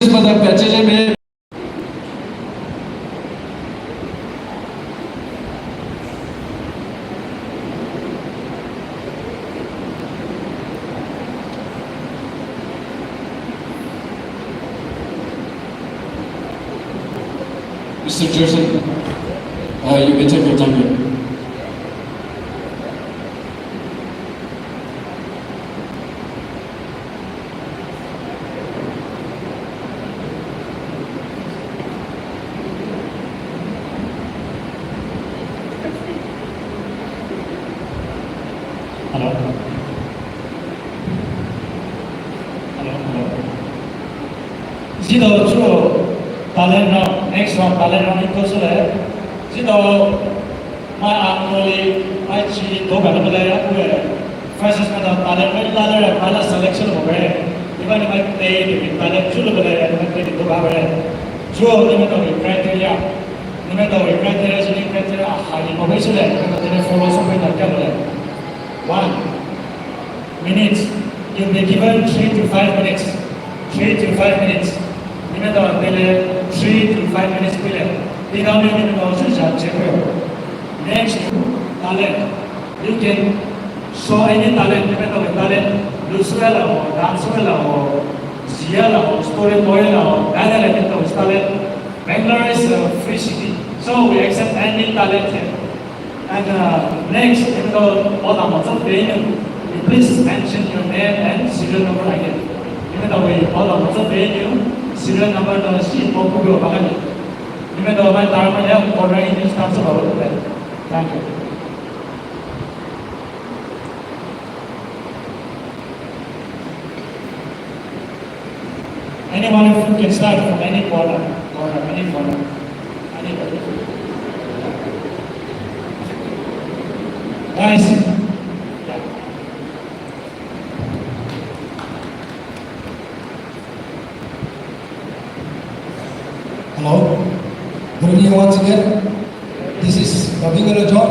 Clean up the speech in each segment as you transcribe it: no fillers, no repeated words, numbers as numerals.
pada patches में Mr. Joseph, you may take your time here. Hello. Ziikhu cho talent round, next round talent round itu sudah. Ziikhu mai angoli mai ci dua kali belajar aku first sekarang talent round belajar malah selection hoga. Iban mai play di talent sudah belajar mai play di dua kali. Jo ni macam criteria, ni macam criteria sini criteria hari mau sudah. Kita follow sampai nak boleh. 1 minute. You'll be given 3 to 5 minutes. 3 to 5 minutes. You may not delay 3 to 5 minutes delay. You don't need to go to next, talent. You can show any talent. You may not talent. Lucilla or dancer or Ziala or story boy or talent. Bangalore is a free city, so we accept any talent here. And next, even though all our of venue, please mention your name and serial number again. Even though we all our of venue, serial number the sheet for Google Bagani. Even though my time I have already used terms of our plan. Thank you. Anyone of you can start from any corner, any corner, anybody. Guys, hello, good evening once again. This is Bangalore job,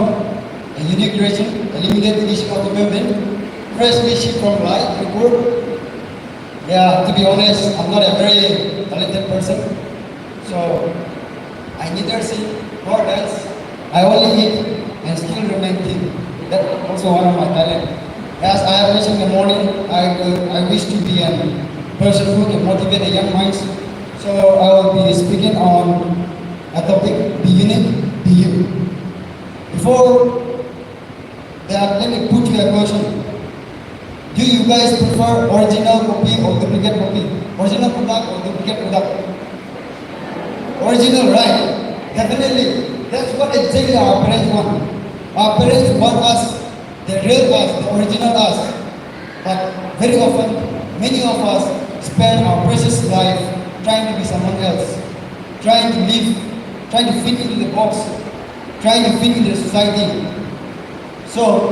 a unique creation, a limited edition of the movement, freshly shipped from live record. Yeah, to be honest, I'm not a very talented person, so I neither sing nor dance. I only eat and still remain thin. That's also one of my talents. As I have mentioned in the morning, I wish to be a person who can motivate the young minds. So I will be speaking on a topic, be unique, be you. Before that, let me put you a question. Do you guys prefer original copy or duplicate copy? Original product or duplicate product? Original, right? Definitely. That's what exactly our parents want. Our parents want us, the real us, the original us. But very often, many of us spend our precious life trying to be someone else, trying to live, trying to fit into the box, trying to fit into the society. So,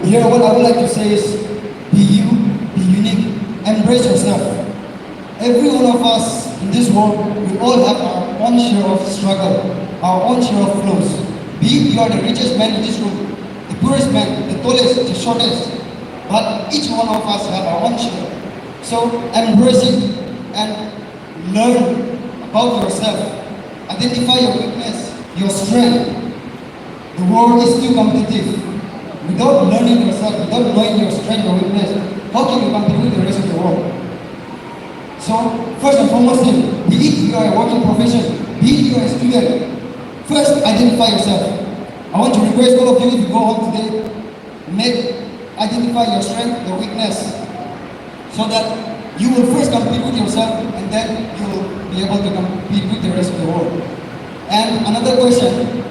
here what I would like to say is, be you, be unique, embrace yourself. Every one of us in this world, we all have our own share of struggle, our own share of flaws. Be it you are the richest man in this room, the poorest man, the tallest, the shortest, but each one of us have our own share. So embrace it and learn about yourself. Identify your weakness, your strength. The world is too competitive. Without learning yourself, without knowing your strength or weakness, how can you compete with the rest of the world? So first and foremost, be it you are a working profession, be it you are a student, first, identify yourself. I want to request all of you, if you go home today, identify your strength, your weakness, so that you will first compete with yourself, and then you will be able to compete with the rest of the world. And another question,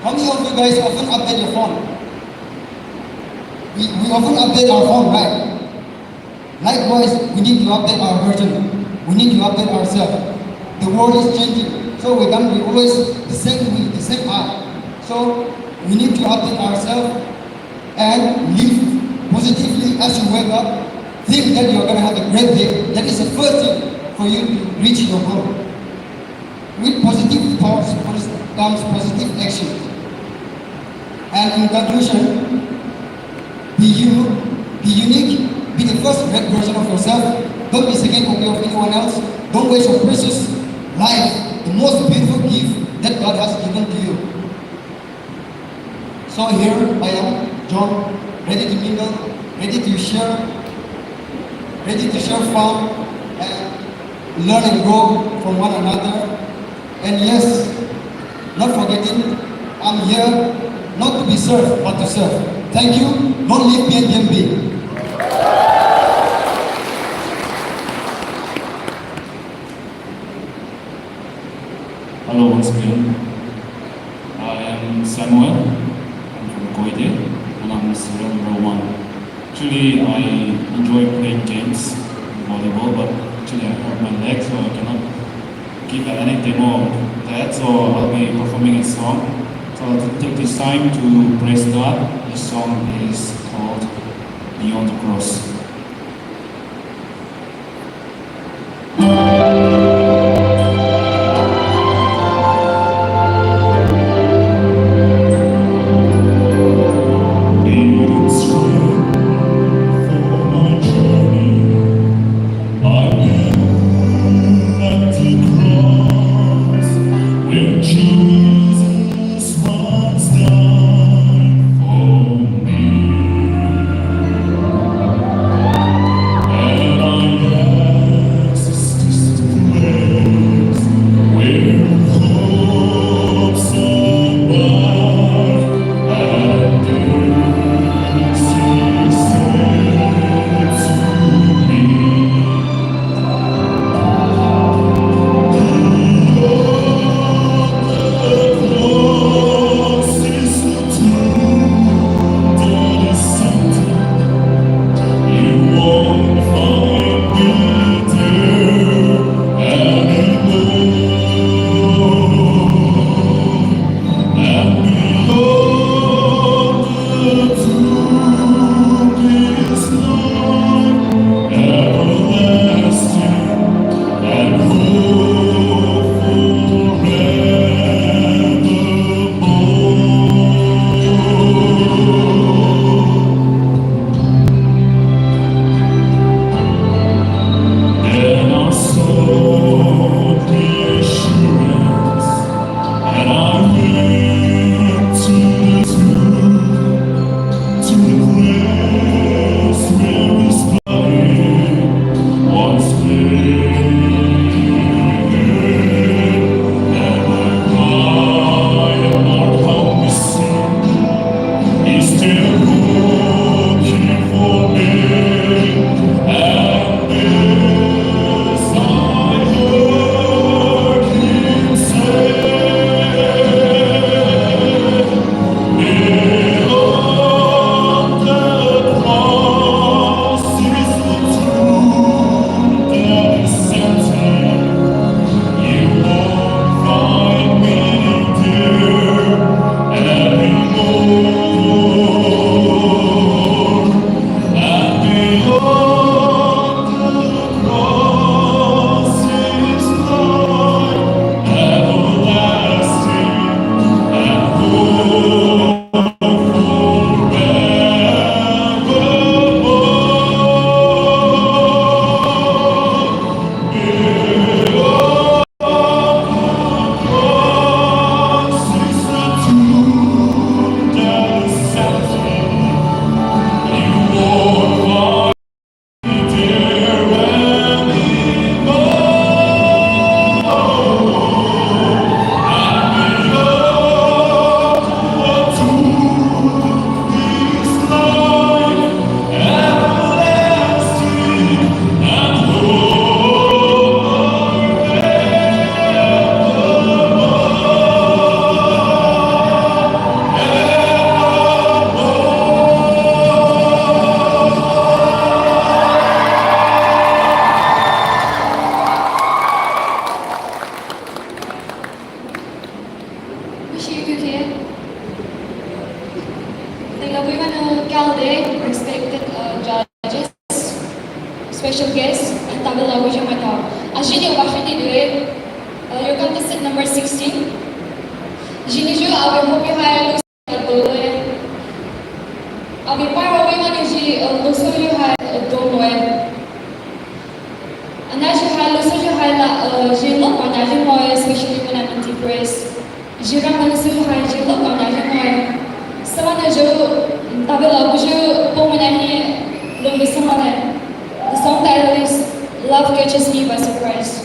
how many of you guys often update your phone? We often update our phone, right? Likewise, we need to update our version. We need to update ourselves. The world is changing. So we can't be always the same way, the same art. So we need to update ourselves and live positively as you wake up. Think that you're going to have a great day. That is the first thing for you to reach your goal. With positive thoughts comes positive action. And in conclusion, be you, be unique, be the first great version of yourself. Don't be second copy of anyone else. Don't waste your precious life, the most beautiful gift that God has given to you. So here I am, John, ready to mingle, ready to share fun and learn and grow from one another. And yes, not forgetting, I'm here not to be served, but to serve. Thank you. Don't leave PNGMB. Hello once again. I am Samuel. I'm from Koide and I'm student number 1. Actually, I enjoy playing games, volleyball, but actually I hurt my leg, so I cannot give any demo of that. So I'll be performing a song. So I'll take this time to praise God. This song is called Beyond the Cross. special guest and tagal lagu siya mata. Ajini wakati dire, your contestant number 16. Jini jo abe hobi hai lu dole. Abe par hobi mani ji lu so jo hai dole. Ana jo hai lu so jo hai la j'ai love on agent moi, especially when I'm in depressed. J'ai ramené ce jour, j'ai love on agent moi. Samana jo, tabela bujo, Poumai long samana. The song title is "Love Catches Me by Surprise."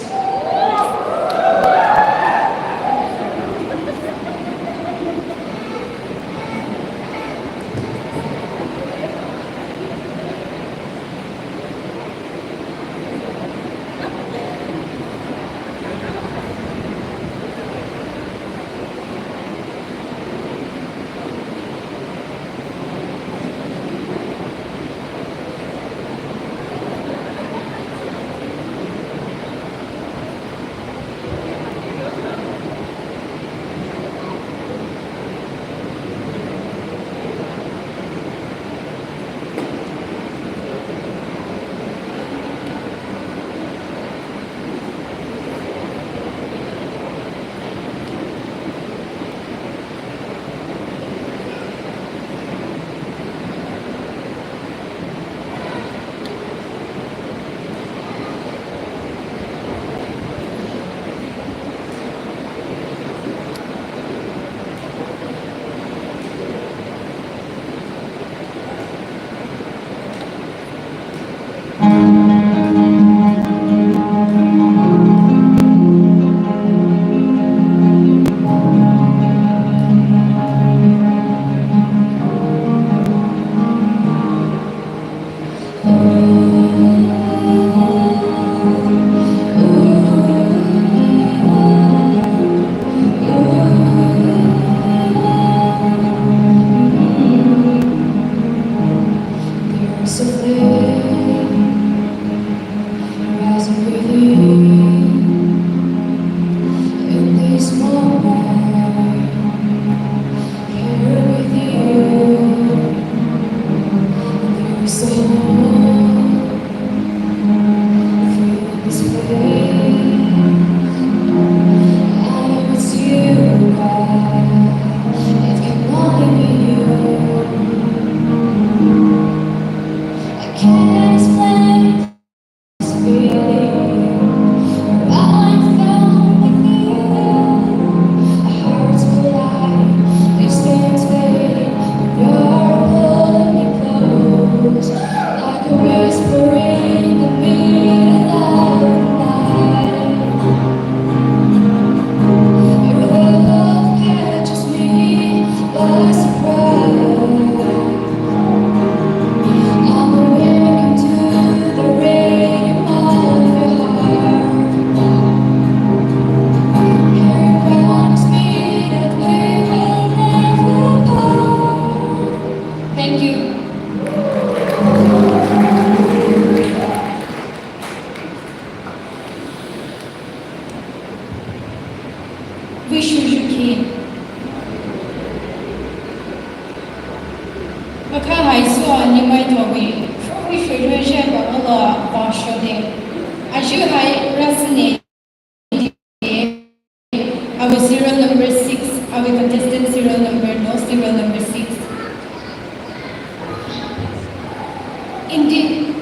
Indeed,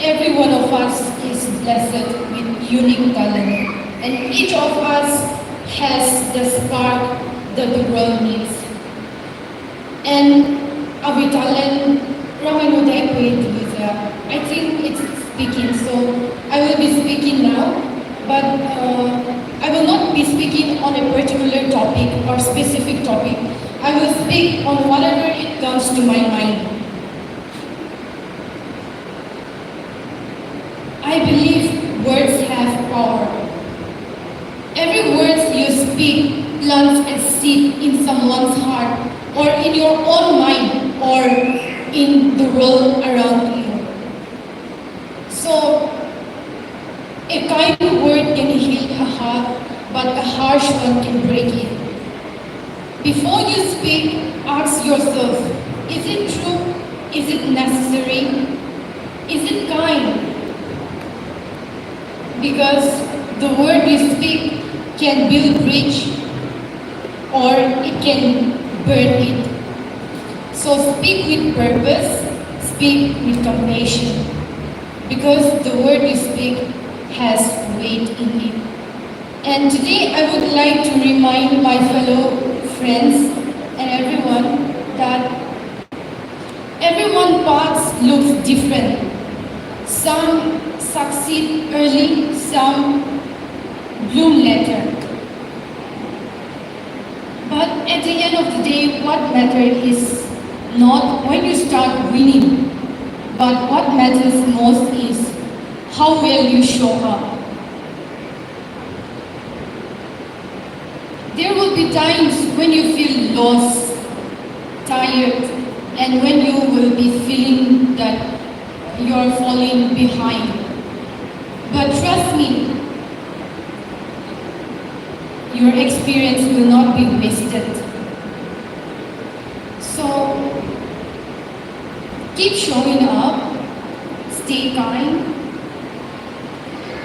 every one of us is blessed with unique talent, and each of us has the spark that the world needs. And our talent, I think it's speaking, so I will be speaking now, but I will not be speaking on a particular topic or specific topic. I will speak on whatever it comes to my mind. I believe words have power. Every word you speak plants a seed in someone's heart, or in your own mind, or in the world around you. So, a kind word can heal a heart, but a harsh one can break it. Before you speak, ask yourself, is it true? Is it necessary? Is it kind? Because the word you speak can build bridge, or it can burn it. So speak with purpose, speak with compassion. Because the word you speak has weight in it. And today I would like to remind my fellow friends and everyone that everyone's paths looks different. Some succeed early, some bloom later. But at the end of the day, what matters is not when you start winning, but what matters most is how well you show up. There will be times when you feel lost, tired, and when you will be feeling that you are falling behind. But trust me, your experience will not be wasted. So, keep showing up, stay kind,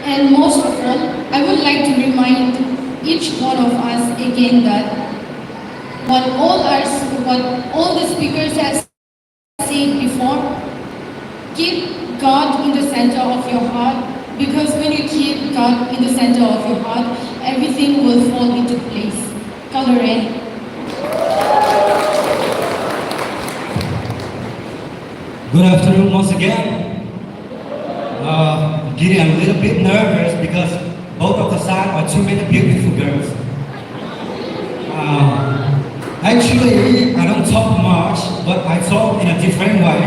and most of all, I would like to remind each one of us again that what all the speakers have said before, keep God in the center of your heart, because when you keep God in the center of your heart, everything will fall into place. Kalore. Good afternoon once again. Giri, I'm a little bit nervous because both of the sides are too many beautiful girls. Actually, I don't talk much, but I talk in a different way.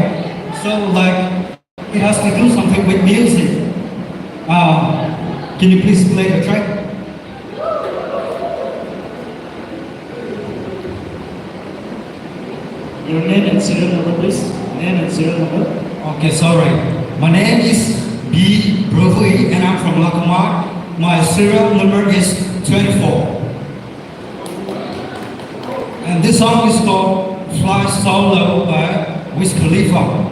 So like, it has to do something with music. Can you please play the track? Your name and serial number, please. Name and serial number. Okay, sorry. My name is B. Brooklyn and I'm from Lakumar. My serial number is 24. And this song is called Fly Solo by Wiz Khalifa.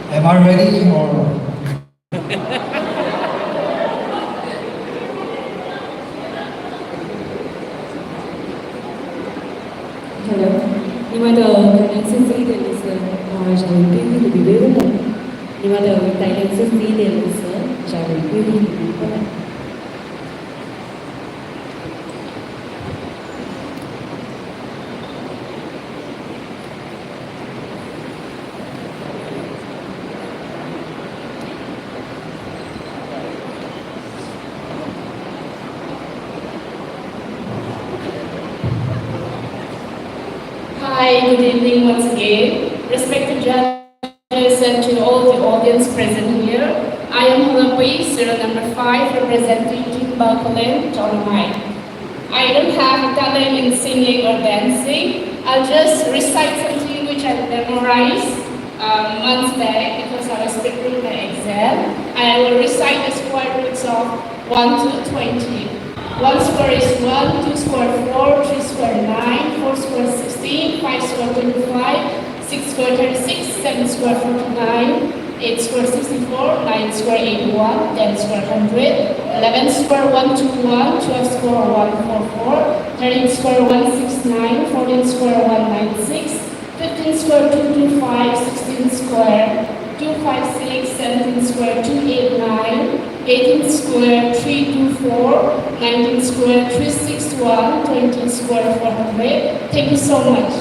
Am I ready or? Hello. Nimada Nancy Delisa, Jari Bibi. Nimada Thailand Delisa, Jari Bibi. Hi, good evening once again. Respected judges and to all the audience present here. I am Poumai, serial number 5, representing Team Bangalore, Poumai. I don't have talent in singing or dancing. I'll just recite something which I memorized months back because I was preparing my exam. I will recite the square roots of 1 to 20. 1 square is 1, 2 square 4, 3 square 9, 4 square 16, 5 square 25, 6 square 36, 7 square 49, 8 square 64, 9 square 81, 10 square 100, 11 square 121, 12 square 144, 13 square 169, 14 square 196, 15 square 225, 16 square 256, 17 square 289, 18 square 324, 19 square 361, 20 square 400. Thank you so much.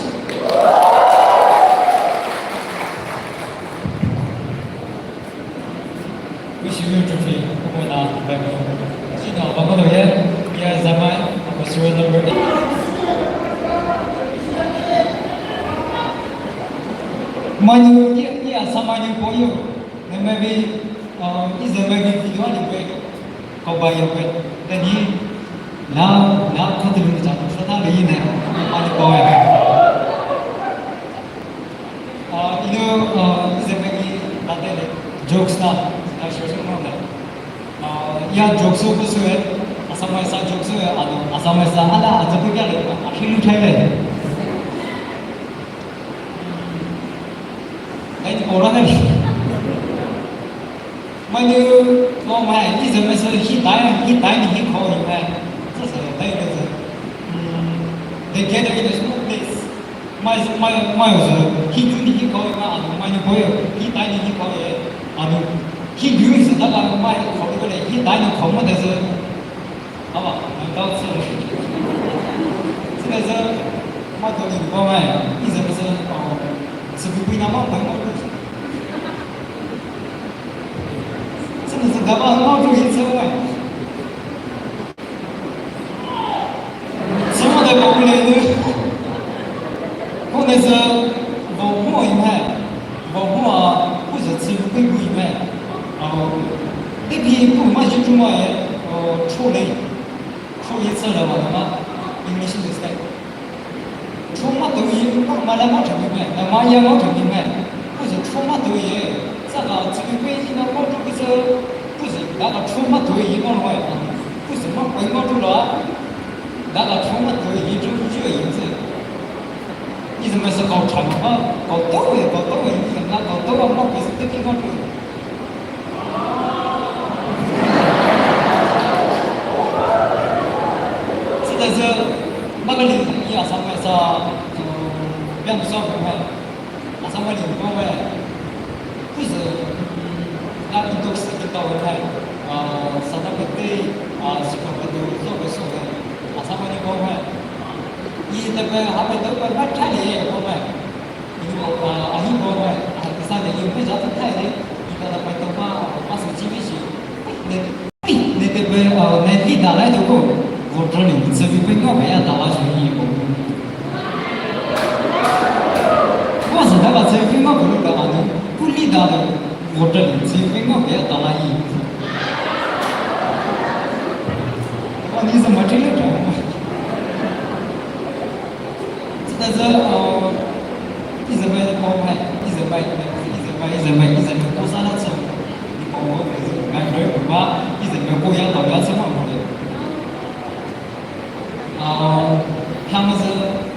Wish you a trophy. Come on, back home. Bangalore, yeah, Zaman, I'm serial number 8. Manu, yeah, some money for you. Then maybe, is a maybe if you want to break, go buy your bread. Then he, now, continue to talk. So now, you know, money boy. You know, is a maybe, jokes now. I should know that. Yeah, jokes over to it. Asamasa jokes over, Asamasa, Allah, as a big guy, I feel tired. Alright. When you Poumai, he's a message, he died, he called him back. They get in a small place. My he called him out, my boy, he died, he called him. He used that my he died in common as a adult. So there's a motto in Poumai, he's a message. So we know what I'm going to do. So there's a double to it somewhere. Some of the population who is a Poumai man, who is a Ziikhu man. They be too much to my truly, Intermission is like. 出马都有，马来马成明白，马也马成明白，不是出马都有，这个这个关系呢，我这个是不是那个出马都有一个话，不是马回马住了，那个出马都有一种这个意思，你怎么是搞长嘛？搞到位，那搞到位马不是这个马住。这个是。那个领域啊，上面是变不少部分，上面领部分不是那印度是领导部分，上面对西方都做过说的，上面的部分，一那个还没都把它拆了部分，一部分，第三个有没有啥子拆的，一个那个的话，是几位是，那个那地大来就够。 我这里这边被我们也打了生意，我是那个这边我不能干嘛的，不理他的，我这里这边我们也打了生意。你怎么这样讲？这是一直卖Poumai，一直卖，多少了吃？你帮我买200块，一直卖过样老要吃嘛么的。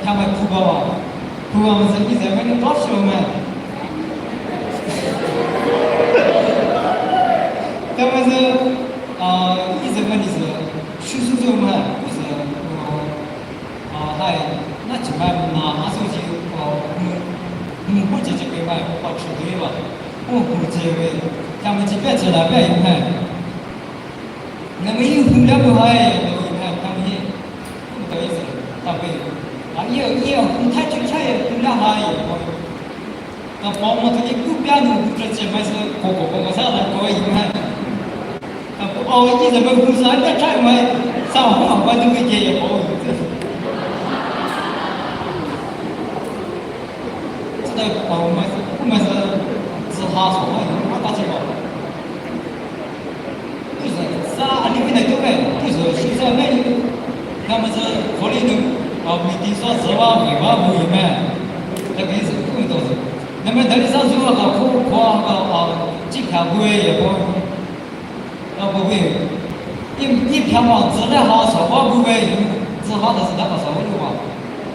他们哭吧，是一直没有搞笑嘛。他们是一直问的是叙述中嘛，不是还那起码拿手机不直接给买，好吃对吧？不直接给，他们这边吃了别用看，那么有空了不还都用看，他们也不好意思，他们。 也太精彩了，不了还有，那包括这个股票呢，这基本是个啥子可以买，一直没公司还在拆买，上红关都没接也包这个我们是自哈说，我打起来，就是啥里面的都买，就是现在买的，他们是合理的。 每天说10万、5万、5万，那个是更多的。那么那里上说机票贵也不，不贵，一票房子来好少万不贵，只好的是那个收入嘛。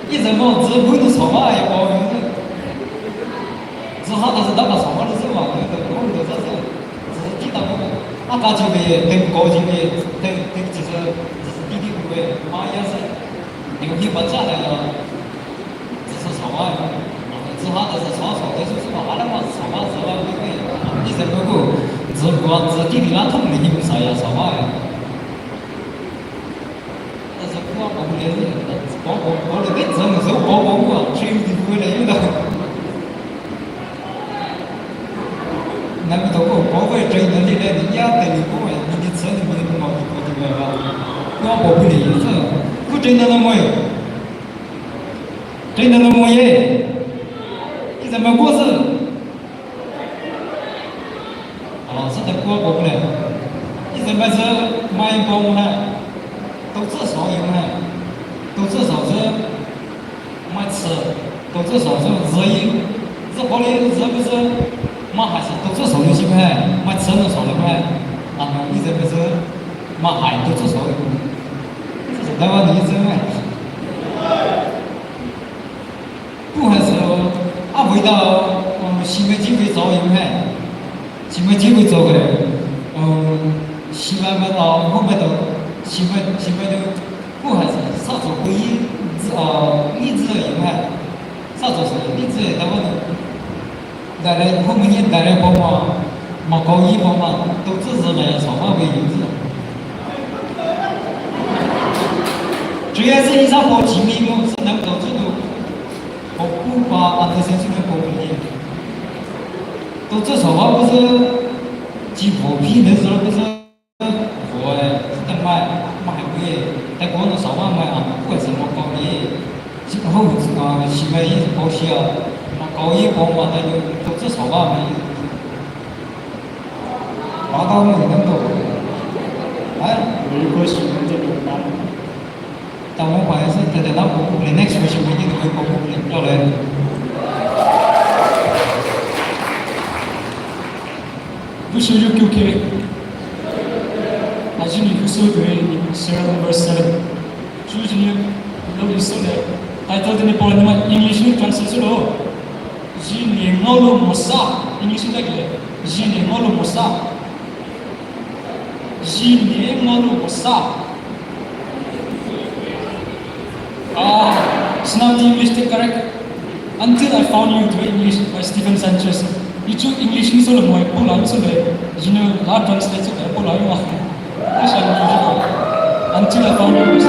一人房子贵都少万也不，只好的是那个少万的是嘛，不得这是地道不？啊，高级的，对高级的，对就是地地不对，妈也是，牛皮不炸的，只是炒饭，只好的是炒炒的，就是说阿拉嘛炒饭是吧？对，你怎么个？只地里那桶里你们啥呀？炒饭呀？但是我不会的，我那边怎么说我谁不会的有的。那么多个包括真的你来，你家的你不会，你的车你不能搞的搞的吧？我不的意思，不真的那么有，真的那么耶？你怎么过世？哦，是的，我不来。你怎么是买包呢？都至少有呢，都至少是买吃，都至少是热饮，热包里热不是？嘛还是都至少60块，买吃能少的块，那么你这不是嘛还都至少有，这是台湾的意思吗？不还是啊？回到新的机会找一块，新的机会找回来，西边个到后面都西边都不还是啥子回忆励志的一块，啥子是励志的台湾的。带来后面也带来帮忙，高一帮忙，都支持来炒饭为由子。主要是以上和几米目是能导致的，和不把安德森这个国民都这炒饭不是几火皮的时候不是火哎，是等买还贵，在国内炒饭买啊，不管什么高一，后西边也是高些啊。高一帮嘛，他就都至少吧，达到了能够，哎，如果喜欢这个班，但我好像是在那不不能 next question 每天都会不能要来。不是就 QK，还是你不说对，你serial number 7，就是你老你说的，还到这里帮你们 English 你 translate 了。Jini ngolu musa ini sudah gila. Jini ngolu musa. Jini ngolu musa. It's not the English correct. Until I found you to English by Stephen Sanchez. Itu English ni solo moi pulang solo. Jini la translate solo pulang mah. Until I found you.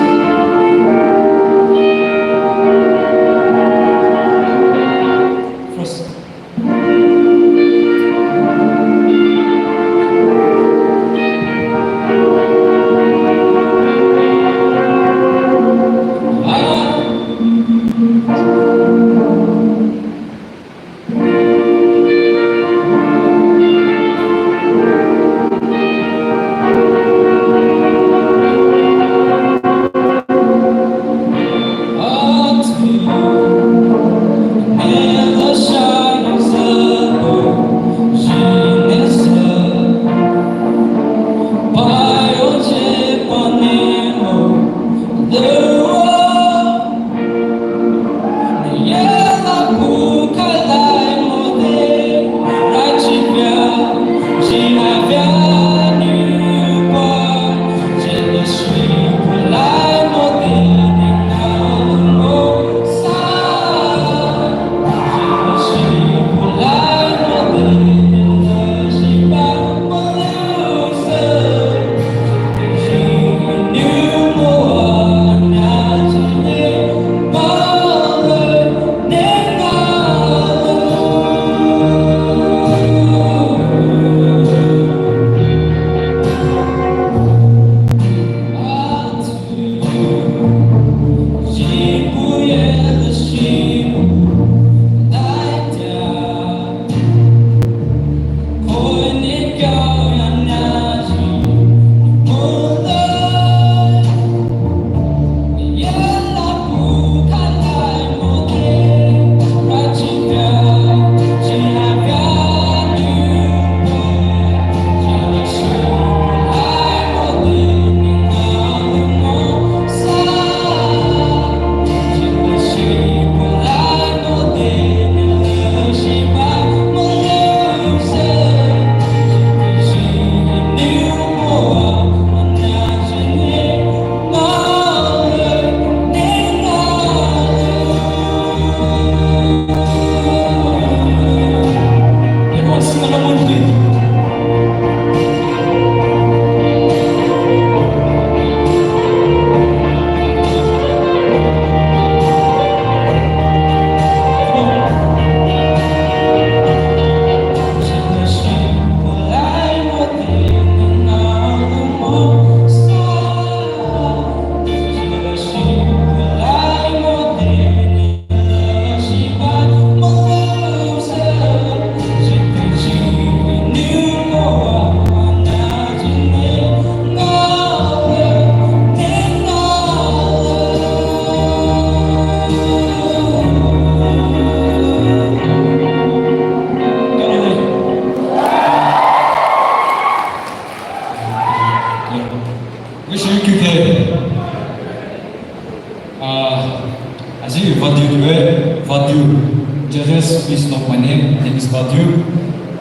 my name is Batu,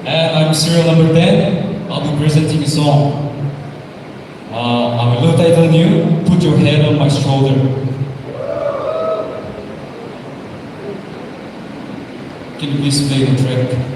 and I'm serial number 10. I'll be presenting a song. I will title you, Put Your Head on My Shoulder. Can you please play the track?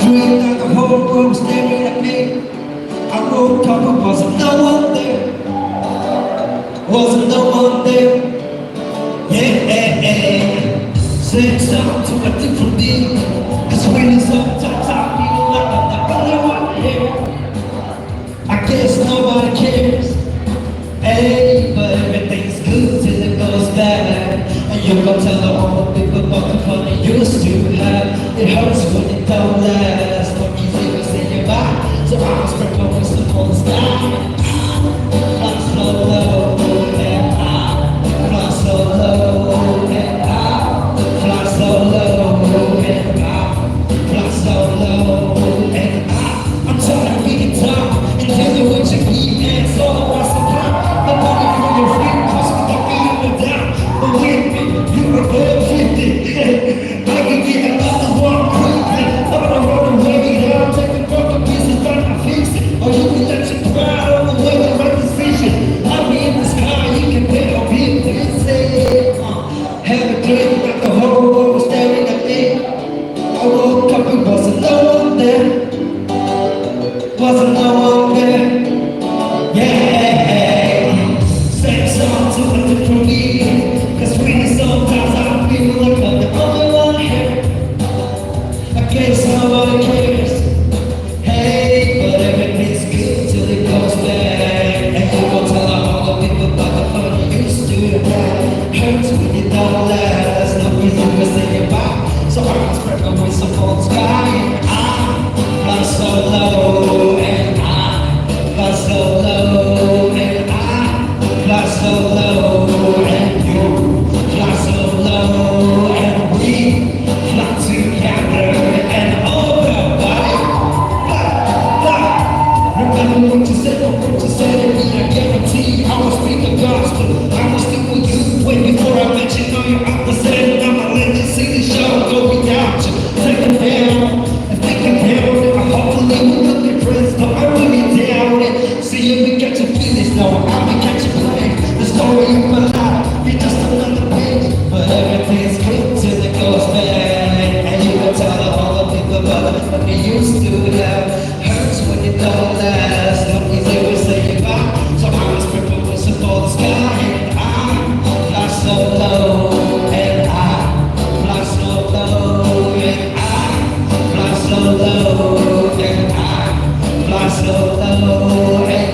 Dreamed that the whole world was staring at me. I woke up and wasn't no one there. Wasn't no one there. Yeah. Sing song to a different beat. Cause really sometimes I feel like I'm the only one here. I guess nobody cares. Hey, but everything's good till it goes bad. And you go tell all the people about the fun they used to have. It hurts when it don't last. No easy to say goodbye. So I'm sprinkling with some on the sky. I'm so low and I fly so low and I fly so low and I fly so low and I'm trying to be a top and tell you what you need and it's all about supply. Nobody for your free cause we don't be in the down. But with me, you are above 50. I can get another one quickly. Thought I run away down, take the broken pieces, try to fix it. Or you can let your pride overweigh the right decision. I'm in the sky, you can bet I'll be busy. Had a dream that the whole world was staring at me. I woke up and wasn't no one there. Wasn't no one there. Yeah. Same song to a different beat. Cause really sometimes I feel like I'm the only one here. I guess nobody cares. Hey, but everything's good till it goes bad. And you go tell all the people about the fun you used to have. Hurts when it don't last. No reason to say goodbye. So I'm sprinkling with some old sky. And I fly so low. And I fly so low. And I fly so low. And you fly so low. And we fly together. And over, buddy. Fly. Remember what you said to me. I guarantee I will speak the gospel. I will stick with you way before I met you. Know you're opposite. I'ma let you see the show go without you. Take it down and think it down. Hopefully we'll be friends, but I really doubt it. See if we get your feelings, no, I'll be catching play. The story of my life, be just another page. But everything's good till it goes bad. And you can tell all the people about what we used to have. Hurts when it don't last. No easy to say goodbye. So I was sprinkling with some for the sky. And I fly so low. And I fly so low. And I fly so low. And I fly so low. And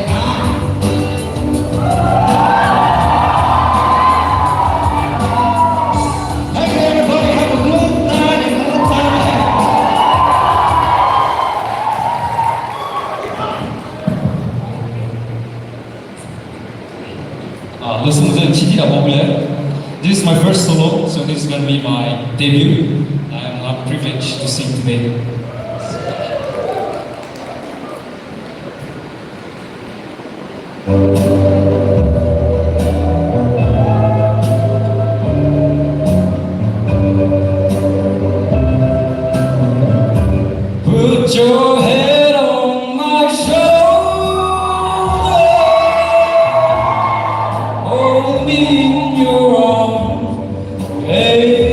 hey everybody, have a good night and good time. Listen to the TT Abogle. This is my first solo, so this is gonna be my debut. I'm privileged to sing today. Put your head on my shoulder, hold me in your arms, hey.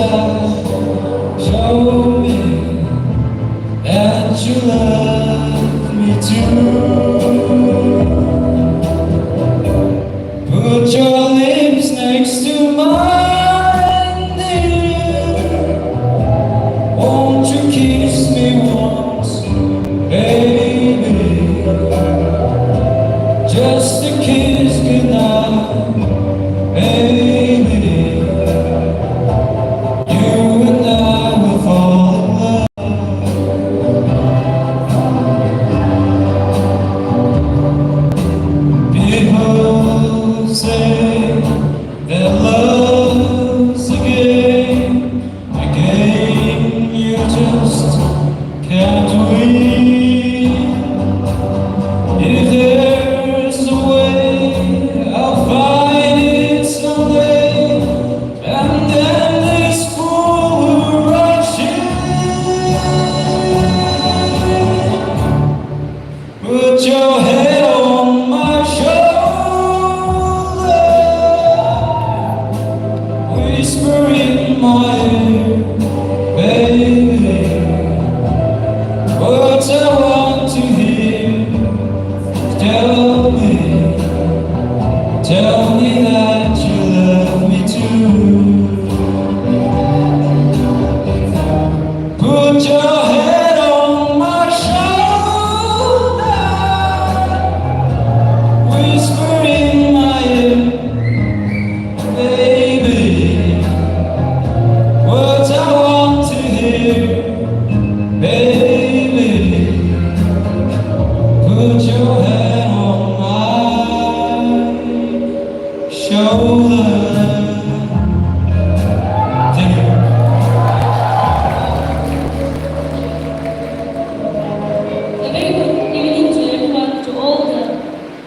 inside. Show me that you love me too. Put your lips next to mine, dear. Won't you kiss me once, baby? Just a kiss goodnight, baby. You and I will fall in love. People say that love's a game you just can't win. If there's a way, I'll find it someday, and then this fool will rush in. Put your head on my shoulder, whisper in my ear, baby, words I want to hear. Tell me that you love me too. Put your head on my shoulder, whisper in my ear, baby, words I want to hear, baby. Put your head on my shoulder. Thank you. A very good evening to everyone, to all the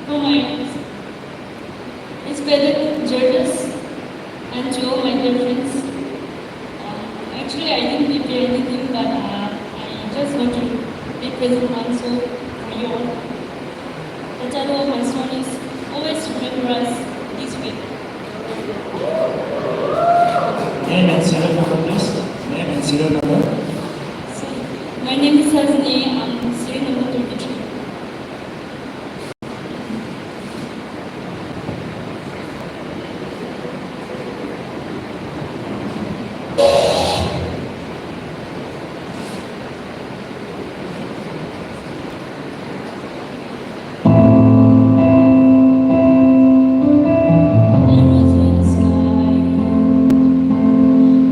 Poumai, respected judges, and to all my dear friends. Actually, I didn't prepare anything, but I just want to be present also for you all. The title of my song is Always Remember Us This Way. Name and serial number, please. Name and serial number. My name is Atoznah. I'm serial number 33.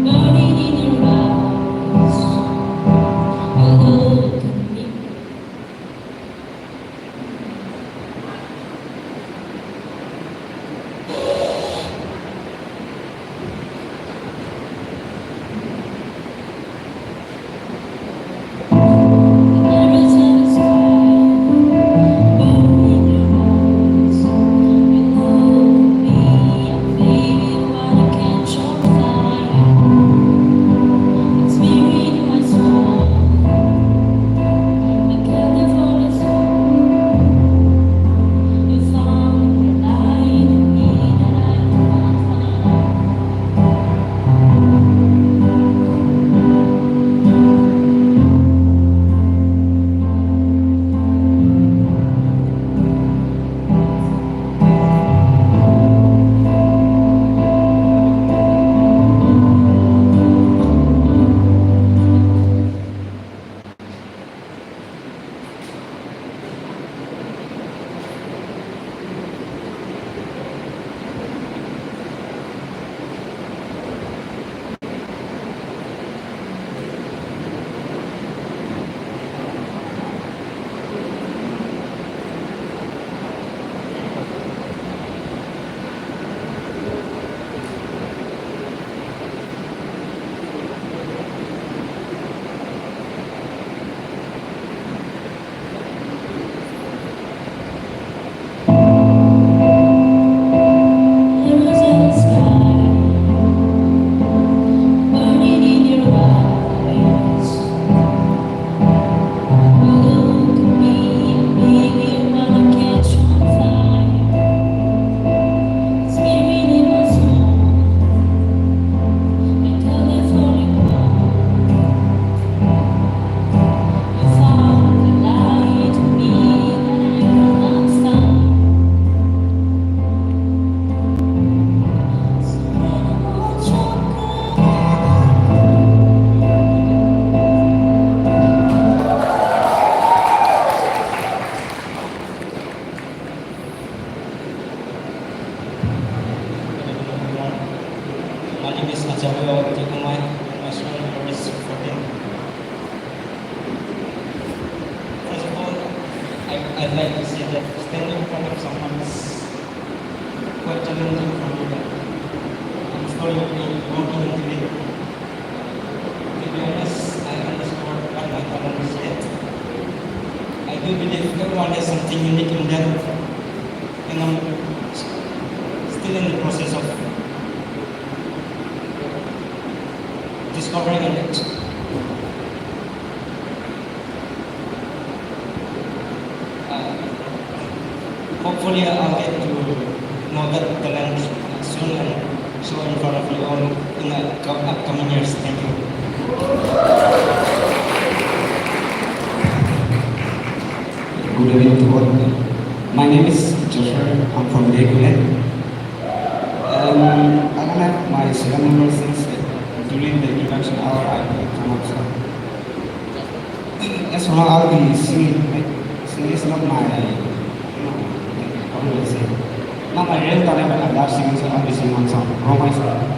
Burning in your eyes, you look at me. Poumai, and my student number is 14. First of all, I'd like to say that standing in front of someone is quite challenging for me. I'm slowly working into it. To be honest, I haven't discovered what my talent is yet. I do believe everyone has something unique in them, and I'm still in the process of discovering it. Hopefully I'll get to know that talent soon and show in front of you all in the upcoming years. Thank you. Good evening to all. My name is Joshua. I'm from Ziikhu. I don't have my serial number since during the introduction hour I come up. So as for now, I'll be singing. Singing is not my, how do I say? Not my real talent, but I love singing, so I'll be singing one song. Poumai song.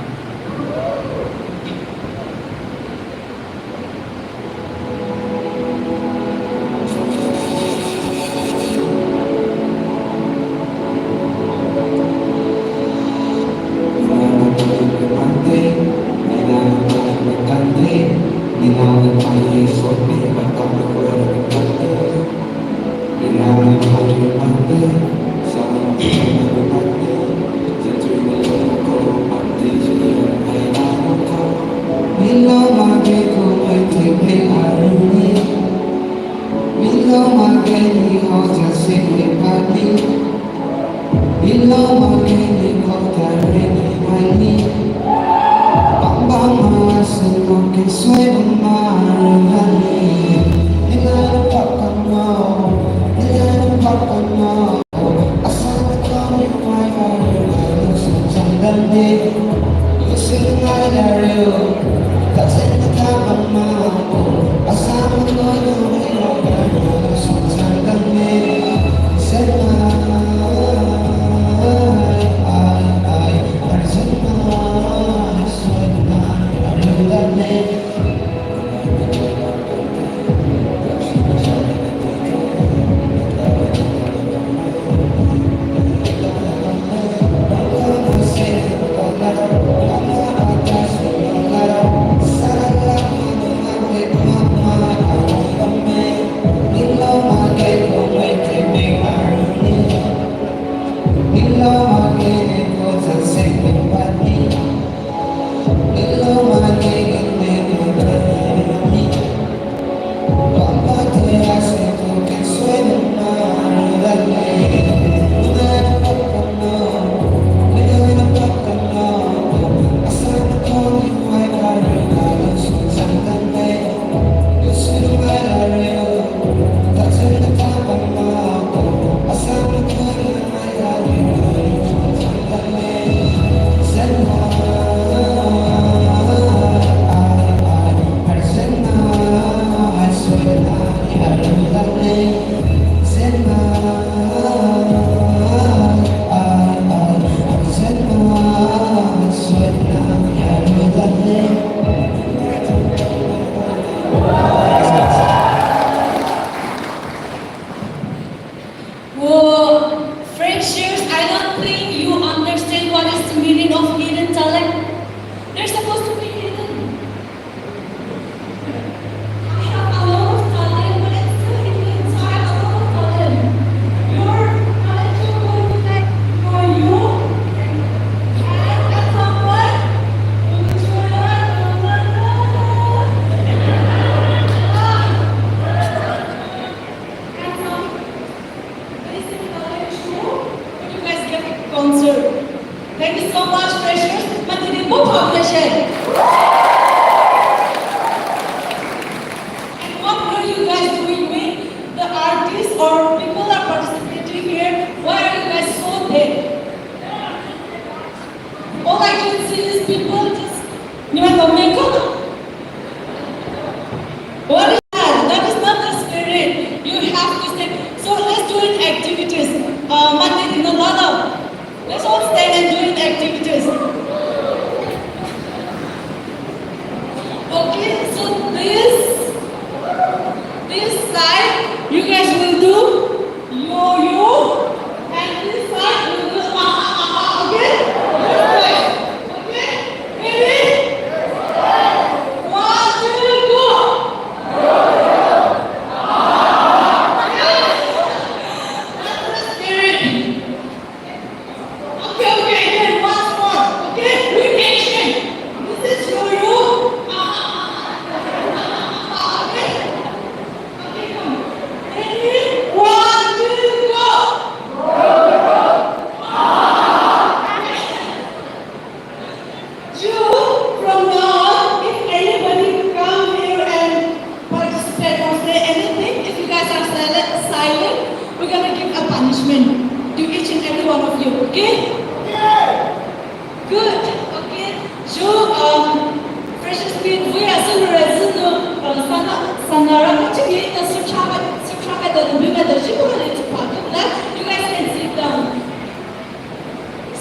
Let's all stand and do activities.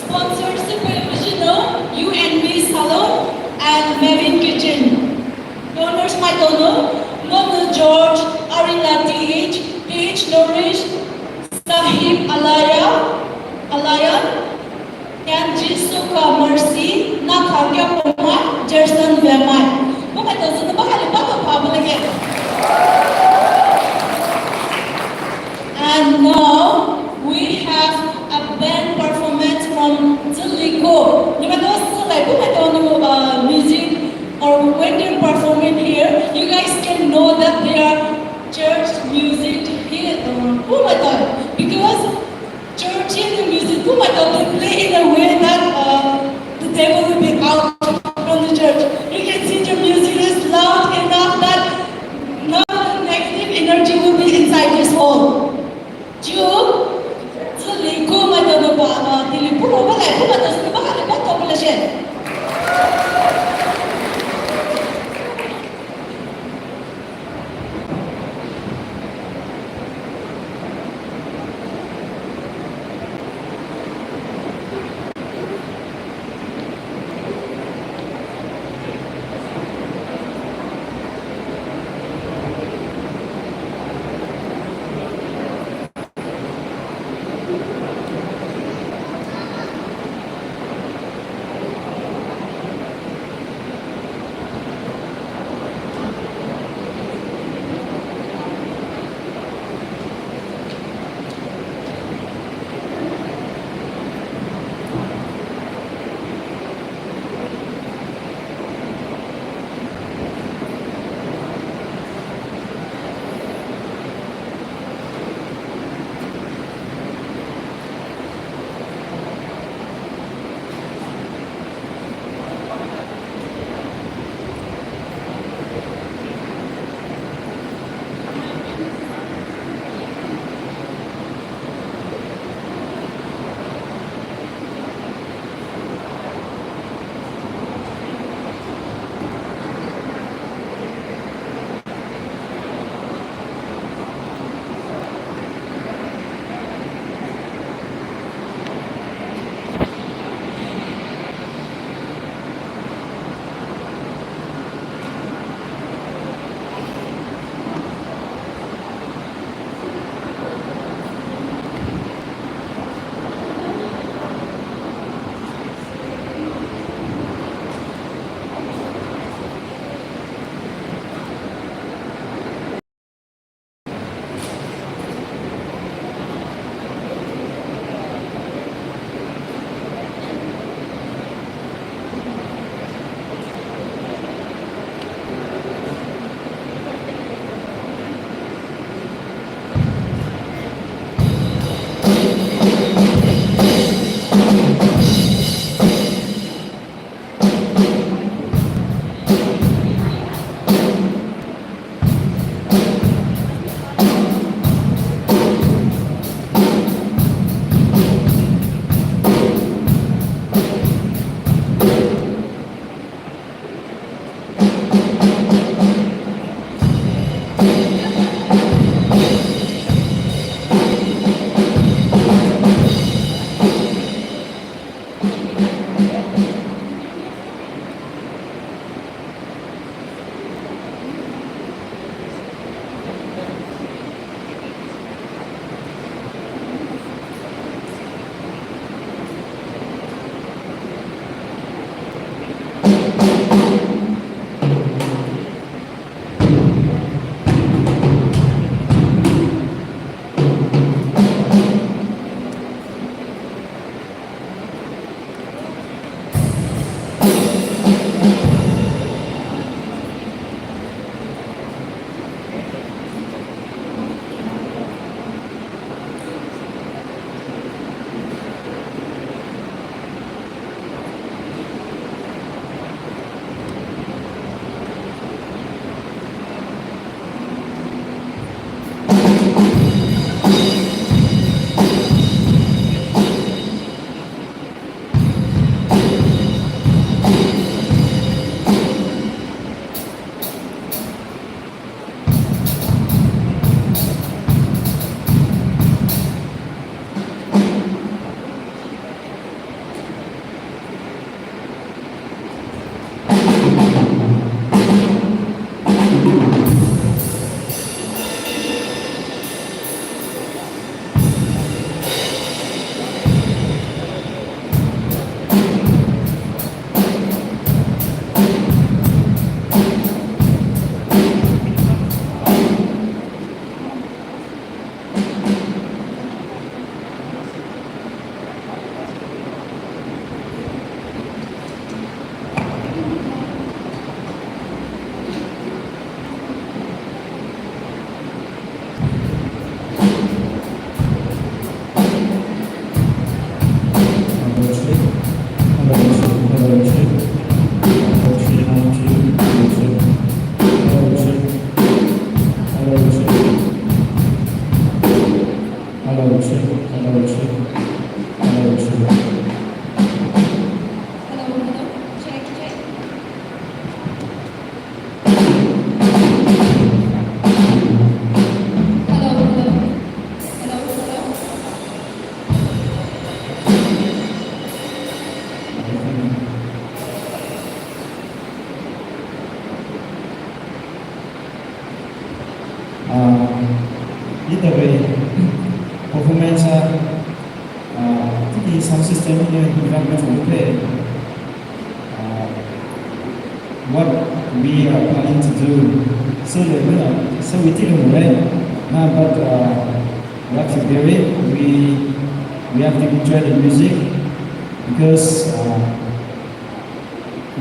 Sponsorship by Original, You and Me Salon, and Mavin Kitchen. Donors my donor, Noble George, Arina TH, Paige Nourish, Sahib Alaya, and Jisuka Mercy, Nakagya Poumai, Jerson Vermai. Bakit ito? Sa bakali ba ito? Pabalagyan. And now, we have a band performance from Ziikhu. You might also like, music, or when they're performing here, you guys can know that they are church music here. Because church and music, they play in a way that the devil will be out from the church. You can see the music is loud enough that no negative energy will be inside this hall. Ziikhu system here, we are going to play. What we are planning to do. So we didn't wait. But we have to do it. We have to enjoy the music because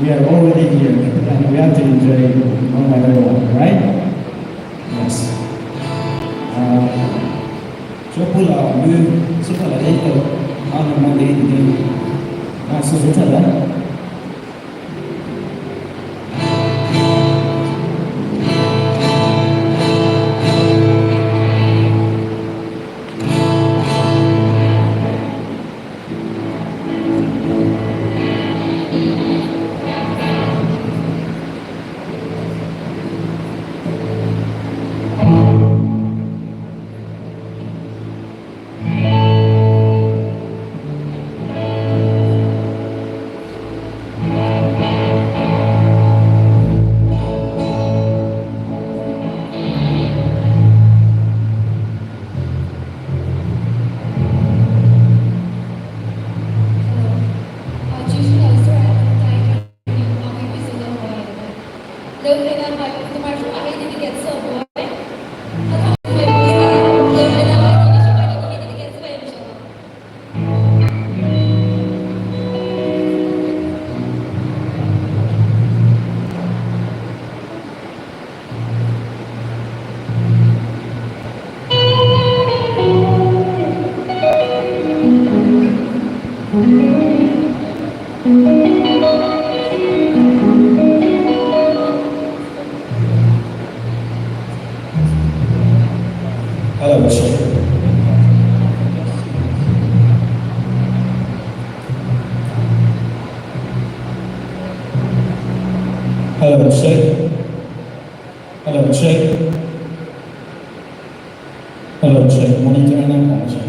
we are already here and we have to enjoy it no matter what, right? Yes. Cho pula như số thật là đây từ anh mang đi số thật đấy. Hello, check. Hello, check. Hello, check. Hello, check. Monitor and function.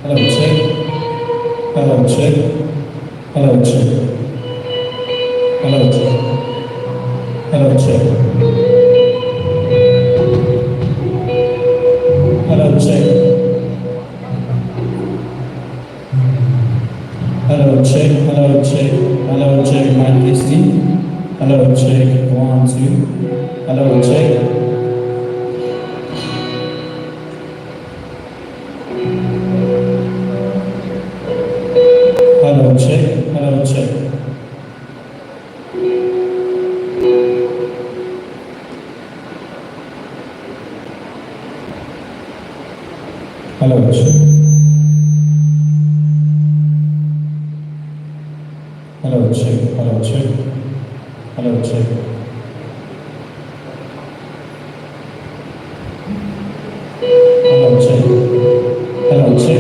Hello, check. Hello, check. Hello, check. Hello, check. Hello, check. Hello, check. Hello, check. Hello, check. Hello, check. Mic testing. Hello, check. 1, 2. Hello, check. Hello, check. Hello, check. Hello, check. Hello, check. Hello, check. Hello, check. Hello, check. Hello, check. Hello, check.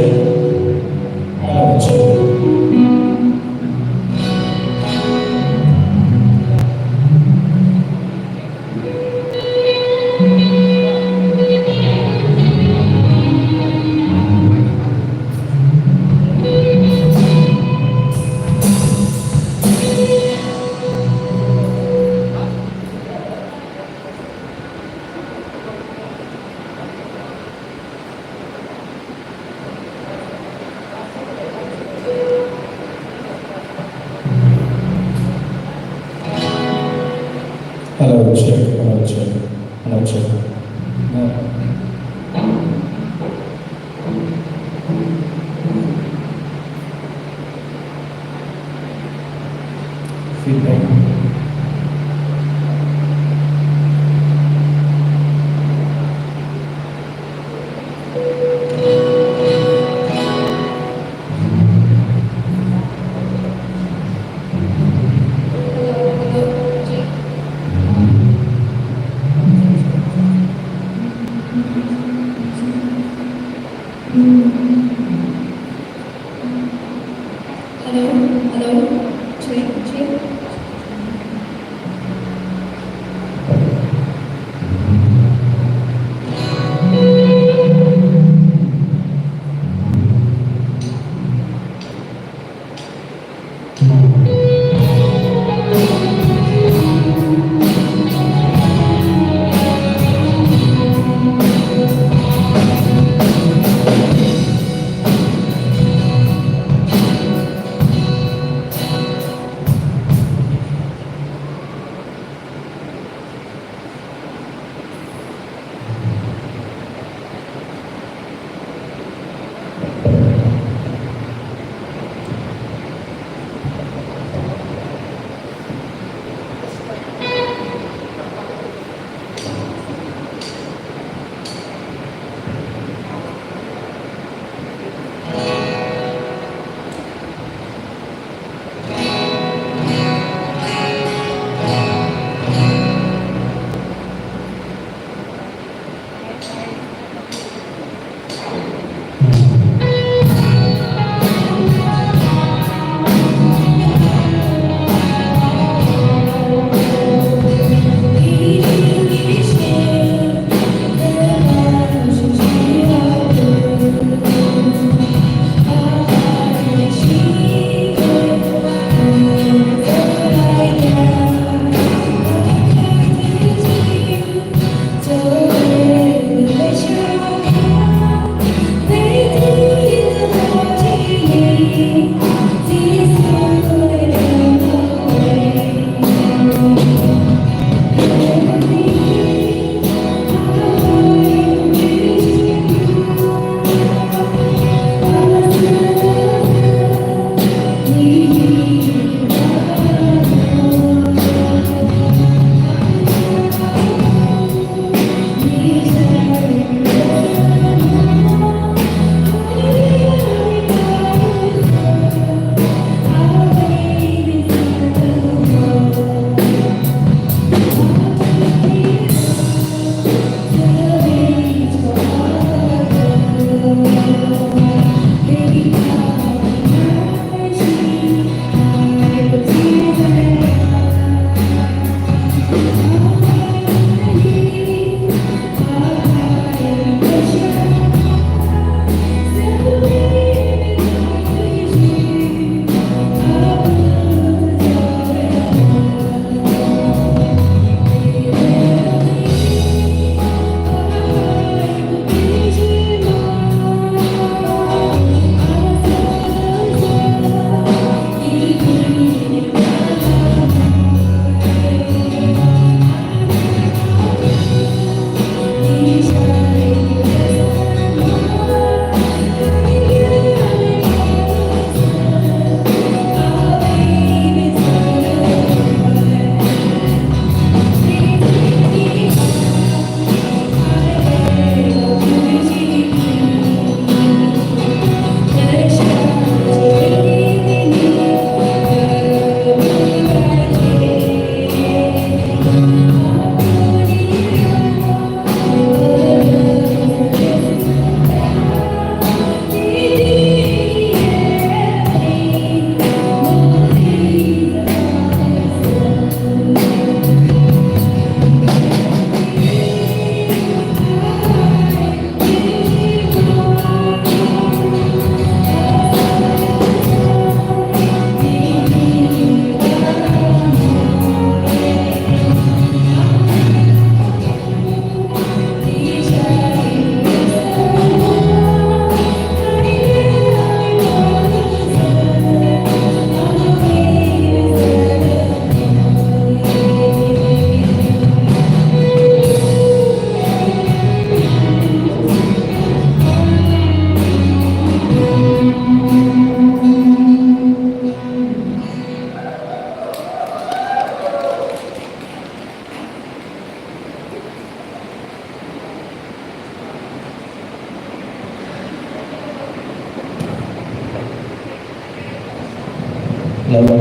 Hello, check. Hello, check. Hello, check. No. Feedback.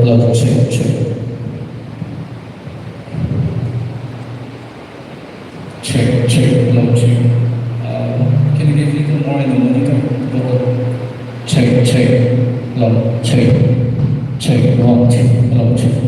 low, check, check. Check, check, low, check. Can you give a little more in the monitor? Check, check, low, check. Check, 1, 2, low, check.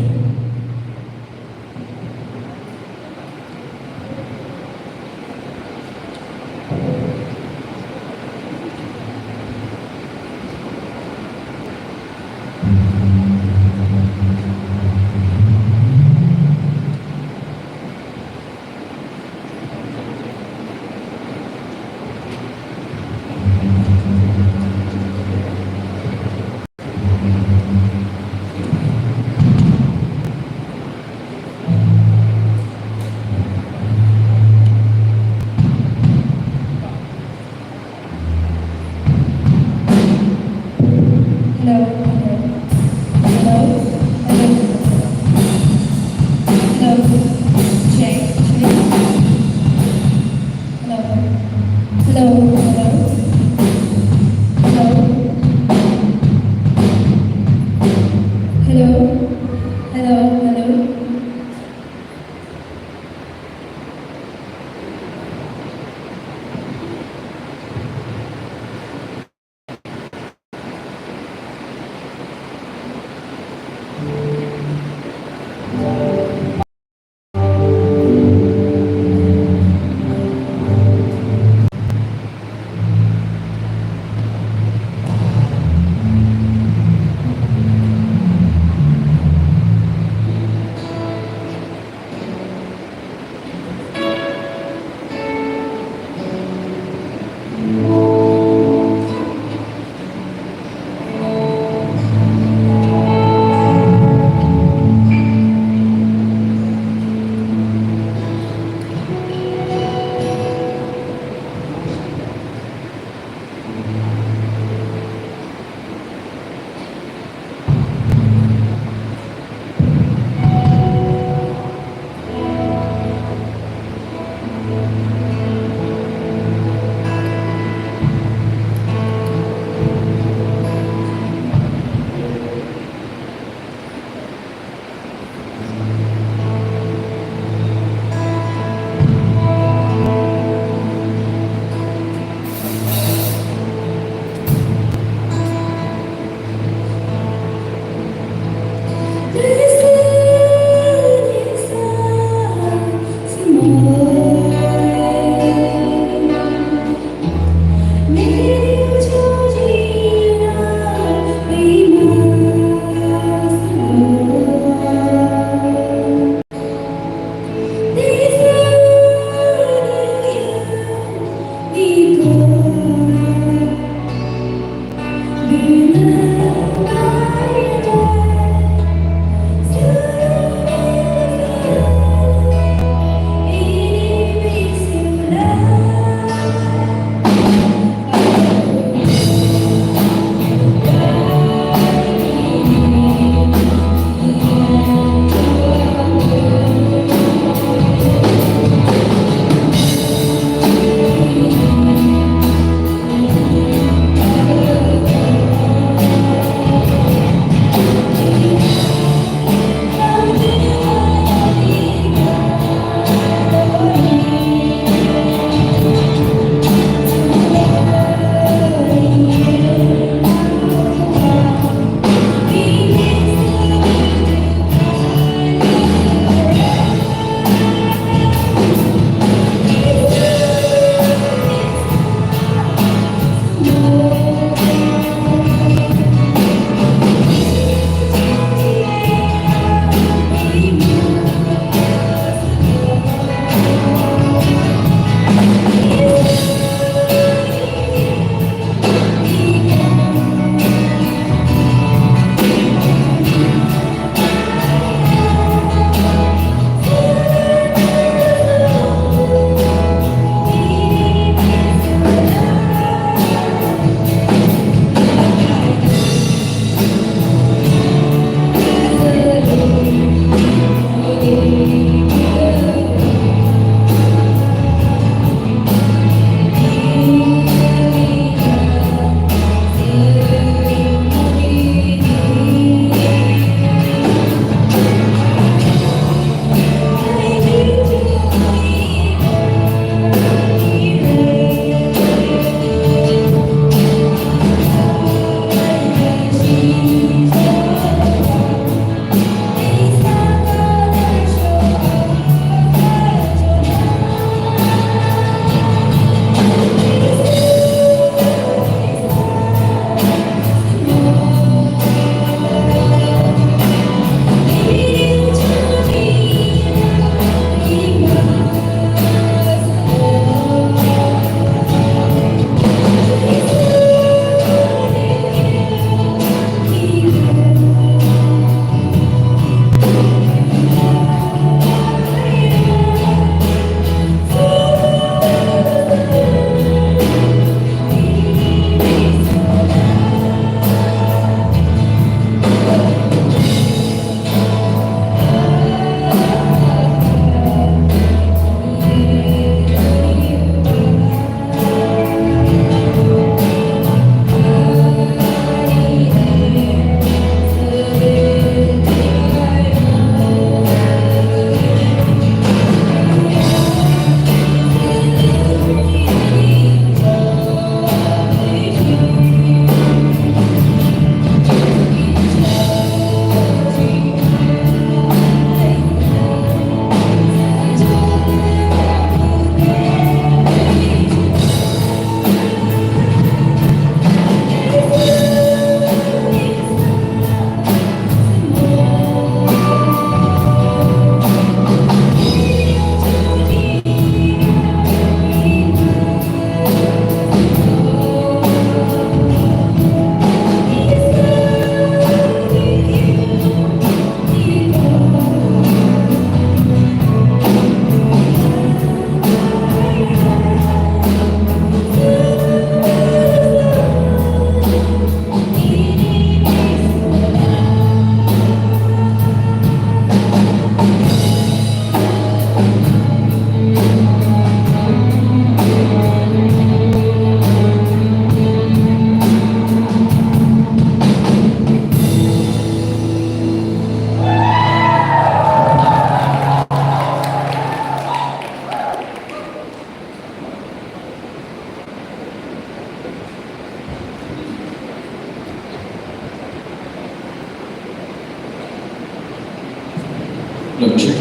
Look, check.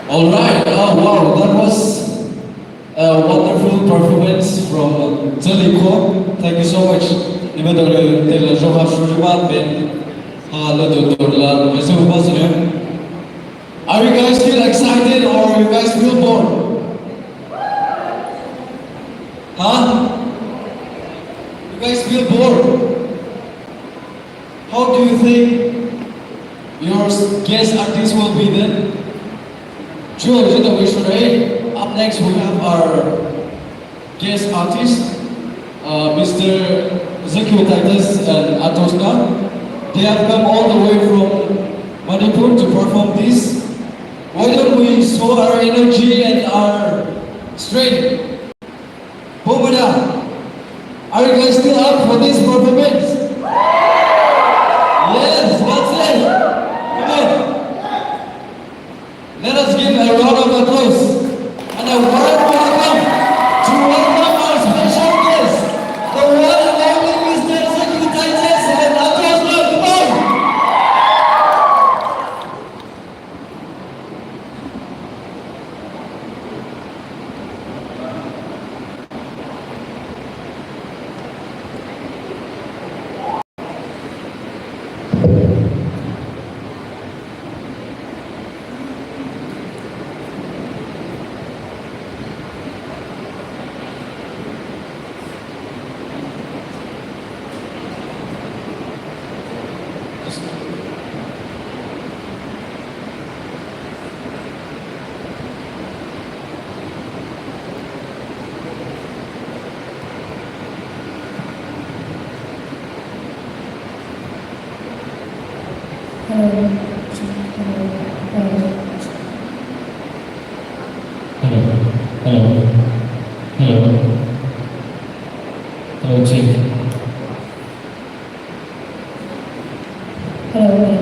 All right. Oh wow, that was a wonderful performance from Ziikhu. Thank you so much. Are you guys feel excited or you guys feel bored? Huh? You guys feel bored? How do you think your guest artist will be then? Sure, up next we have our guest artist, Mr. Ziikhu, Titus and Atoznah. They have come all the way from Manipur to perform this. Why don't we show our energy and our strength? Poumai, are you guys still up for this performance? Yes, that's it. Come on. Let us give a round of applause and a warm welcome to welcome our special guest, the one and only Mr. Ziikhu, Titus and Atoznah. Come on. Hello, check. Hello.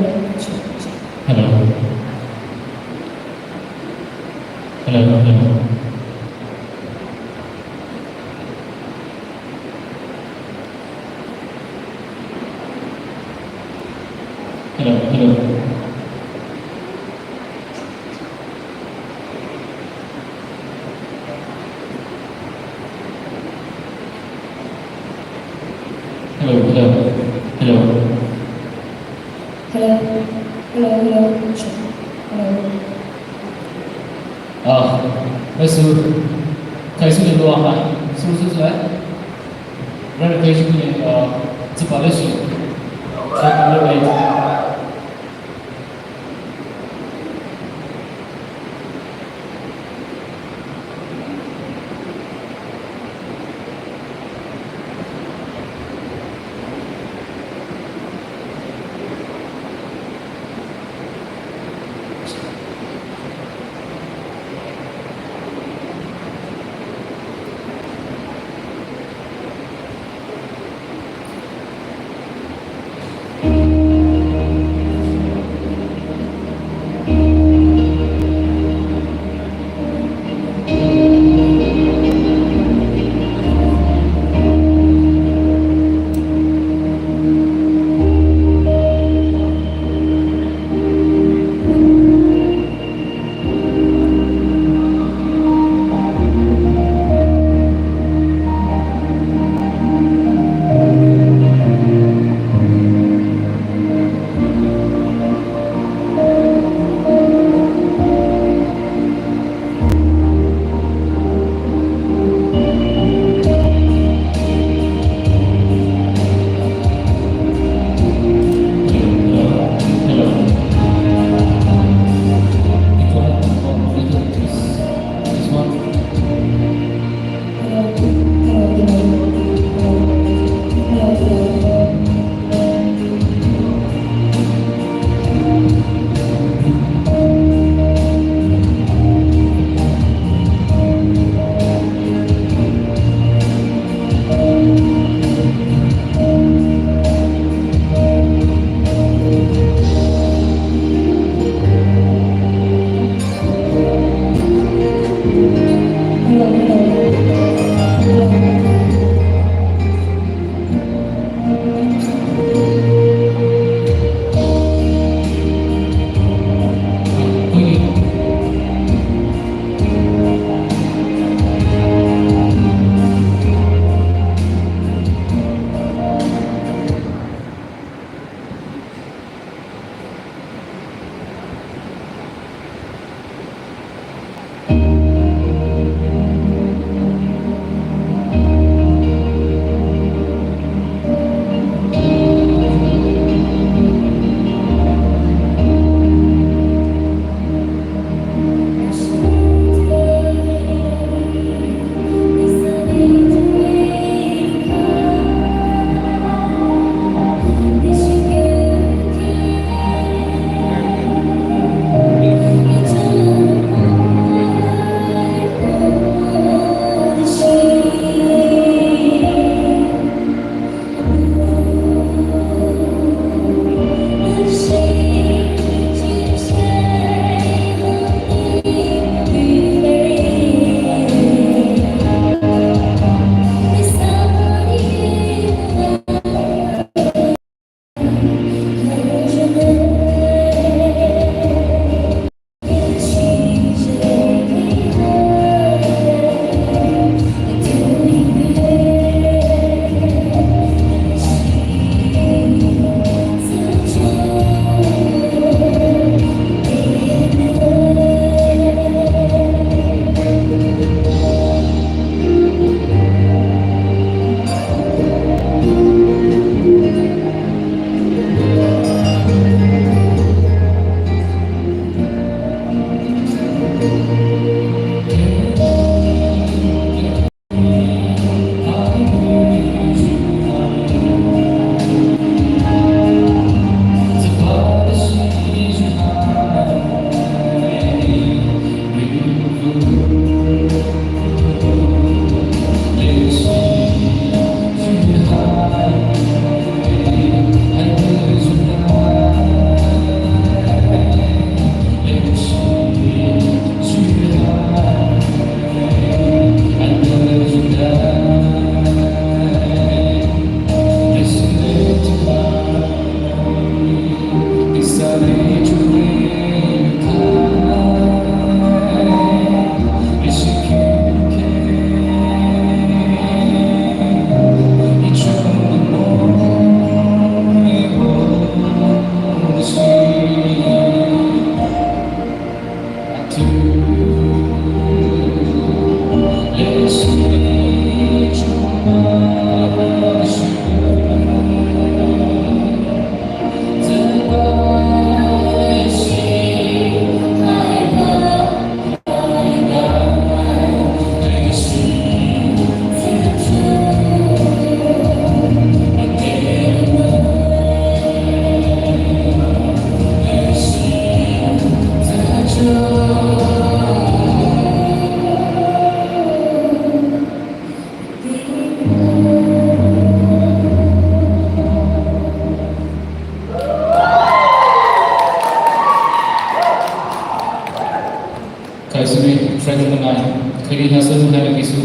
resume track number 9. Kali hasil hai lagi su.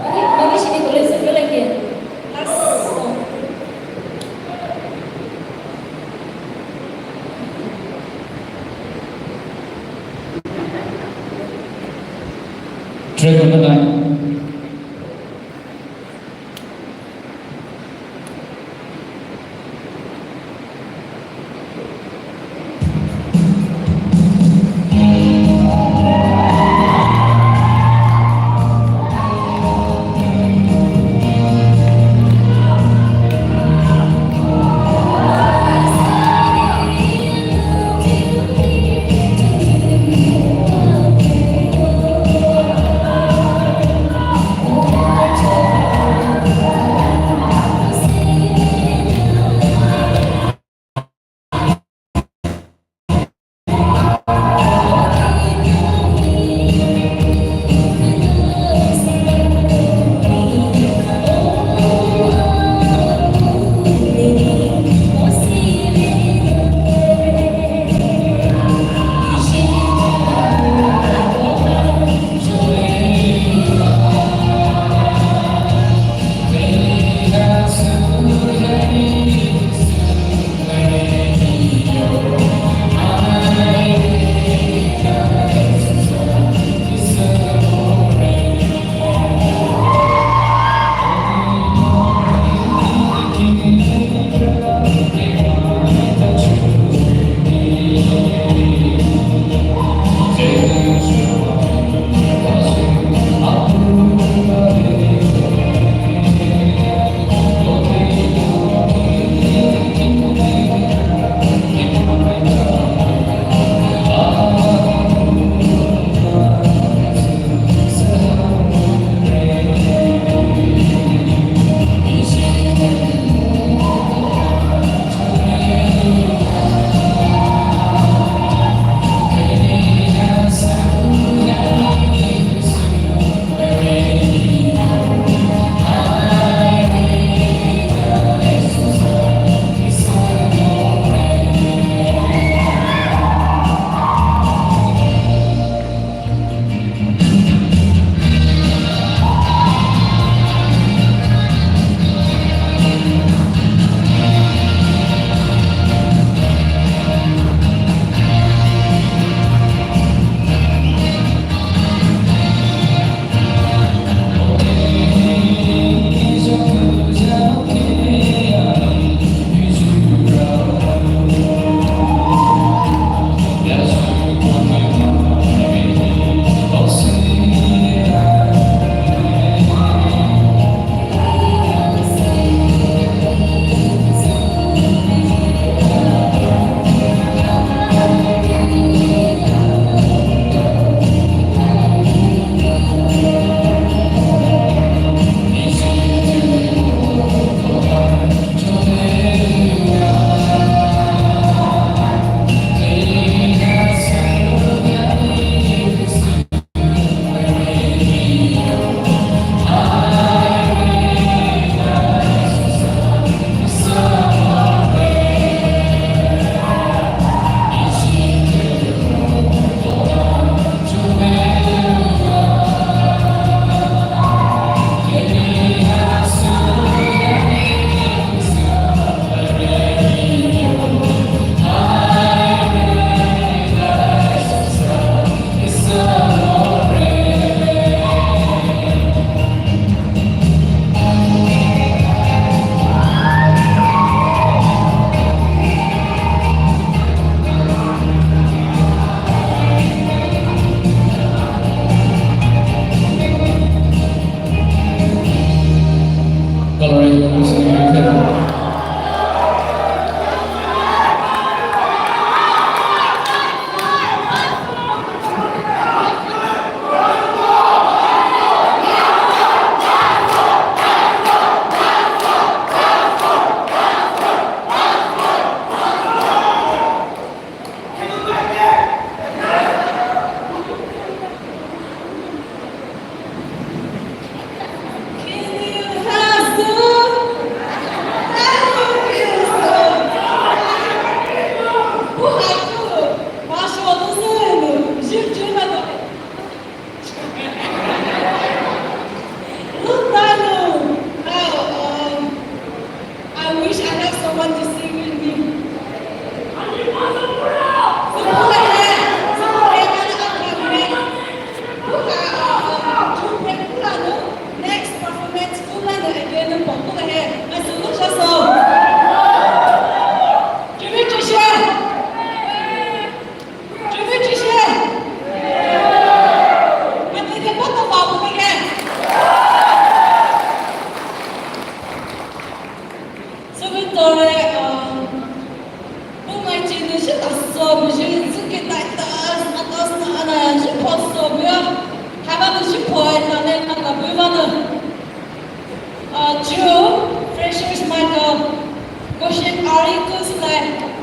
Bagi sini boleh sekali lagi. Track number 9.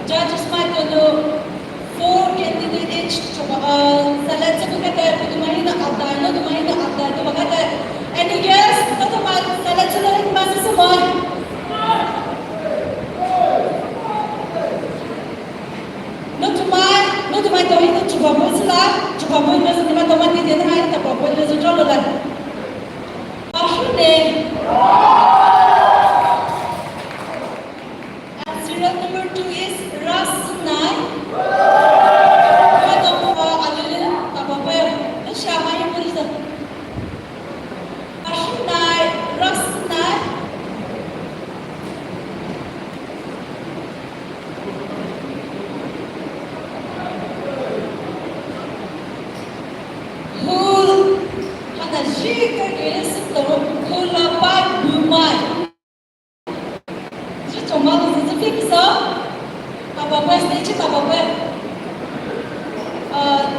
judges might know 4 candidate each. Select sa mga tayo, tumahin na abda, no, tumahin na abda, tumahin na. And yes, tumahin, select sa lahat masa sa mga. No tumahin tayo ito, chupaboy sila, chupaboy na sa naman tumahin hindi na hain, tapaboy na sa jologan. Ahune. And serial number 2 is Rasnai.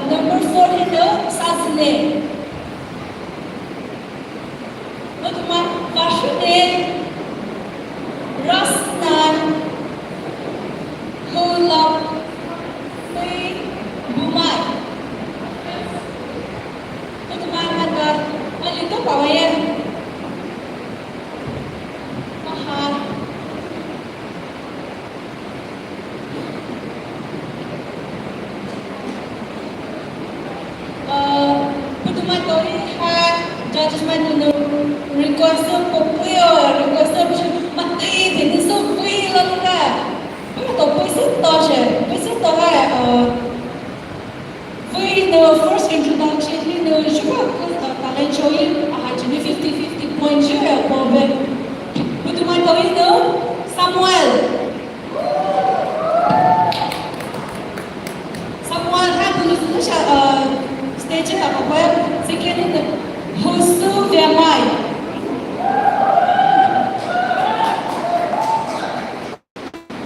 Number 4 ito, Sasne. Nagman, Passionate, Rasnan, Hulap, Poumai. Nagman, Matar, Malito, Pawayan. Mahal. Judges might know request popular, request mati, ini so free lang ka. Pero to pwede to siya, pwede to free the first introduction, you know, siya talent show you, actually 50-50 point siya, problem. Buto man to ito, Samuel. Samuel ha, tulus na siya, stage na ako ba? Second ito. Husu Poumai.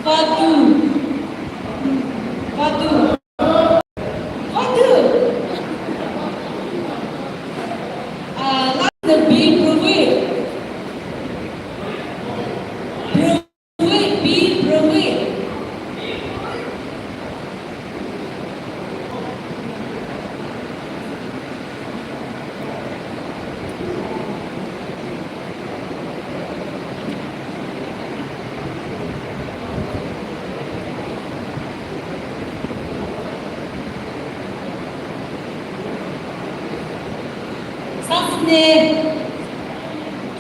Vadu. Last the B Bruwi.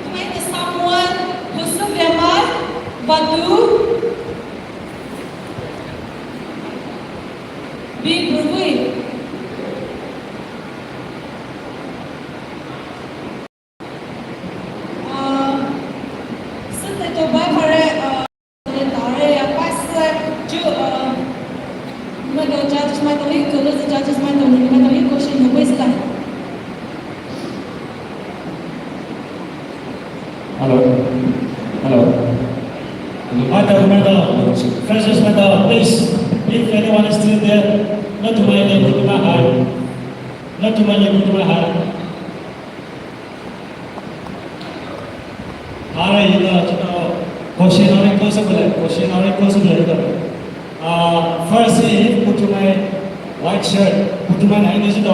Kemarin someone Husu Poumai, Vadu, B Bruwi. Since itu baik dari apa sih mereka judges mereka itu kalau judges mereka itu question yang waste lah. Hello. Freshers, please, if anyone is still there, not to mind them, put my heart. Not to mind them, put my heart. Alright, question first is put my white shirt, put my English to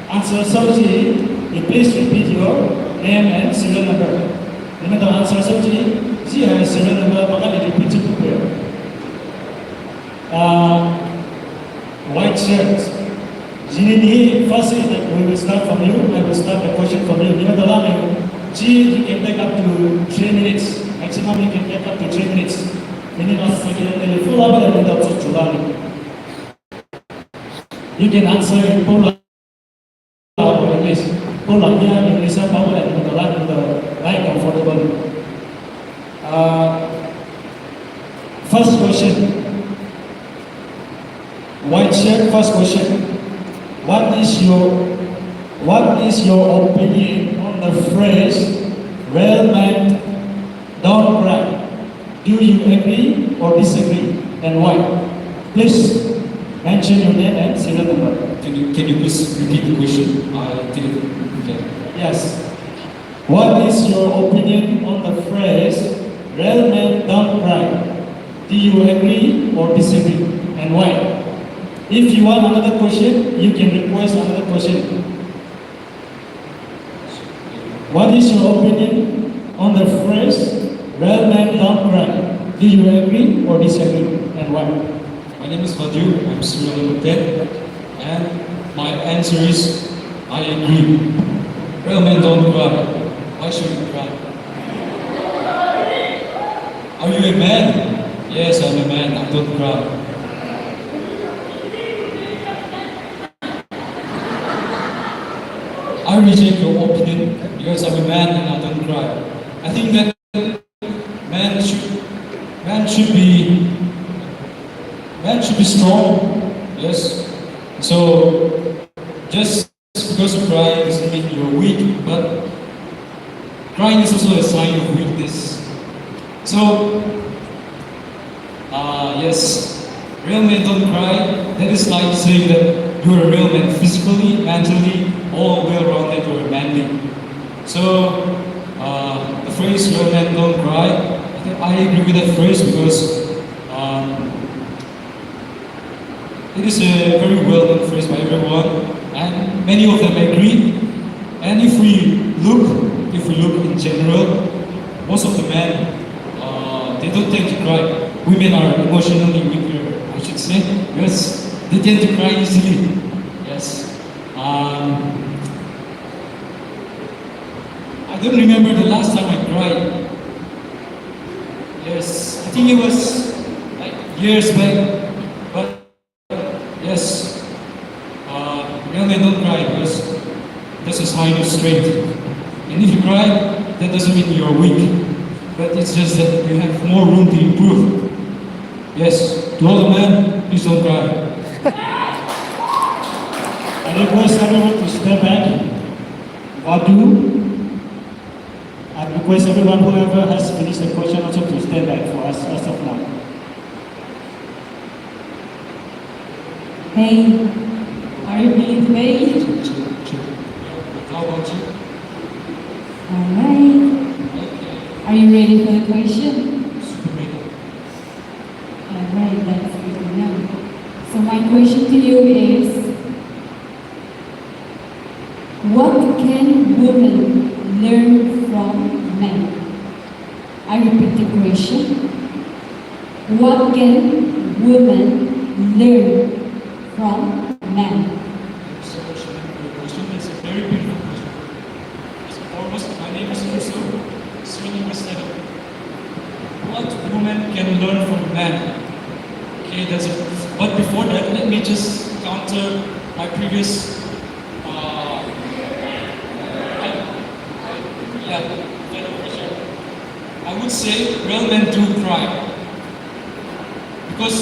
answer Soji. Please repeat your name and serial number. The answer Soji, she has serial number, maka repeat to prepare. White shirt. Jini first is that we will start from you. I will start the question from you. You can take up to 3 minutes. Maximum you can get up to 3 minutes. You can answer in Poland or English. Polanya Indonesia power and kebetulan right comfortable. First question. White shirt. First question. What is your opinion on the phrase "real men don't cry"? Do you agree or disagree, and why? Please mention your name and serial number. Can you please repeat the question? I didn't get it. Yes. What is your opinion on the phrase real men don't cry. Do you agree or disagree, and why? If you want another question, you can request another question. What is your opinion on the phrase, real men don't cry? Do you agree or disagree, and why? My name is Vedaoyu, I'm serial number 10, and my answer is I agree. Real men don't cry. Why should you cry? Are you a man? Yes, I'm a man, I don't cry. I reject your opinion because I'm a man and I don't cry. I think that man should be strong. Yes. So just because you cry doesn't mean you're weak, but crying is also a sign of weakness. So yes, real men don't cry. That is like saying that you're a real man physically, mentally, all well-rounded or manly. So the phrase real men don't cry, I agree with that phrase because it is a very well-known phrase by everyone, and many of them agree. And if we look in general, most of the men they don't tend to cry. Women are emotionally weaker, I should say. Yes, they tend to cry easily. Yes. I don't remember the last time I cried. Yes, I think it was like years back. But yes, real men don't cry because that's a sign of strength. And if you cry, that doesn't mean you're weak. But it's just that you have more room to improve. Yes, to all the men, please don't cry. I request everyone to step back. Vedaoyu. I request everyone, whoever has finished the question, also to stand back for us as of now. Hey, are you ready to wait? How about you? Alright. Are you ready for the question? Super ready. Alright, that's good to know. So my question to you is, what can women learn from men? I repeat the question. What can women learn from men? Thank you so much for your question. It's a very beautiful question. First and foremost, my name is Yusuf, serial number 7. What women can learn from men? Okay, that's it. But before that, let me just counter my previous I would say real men do cry. Because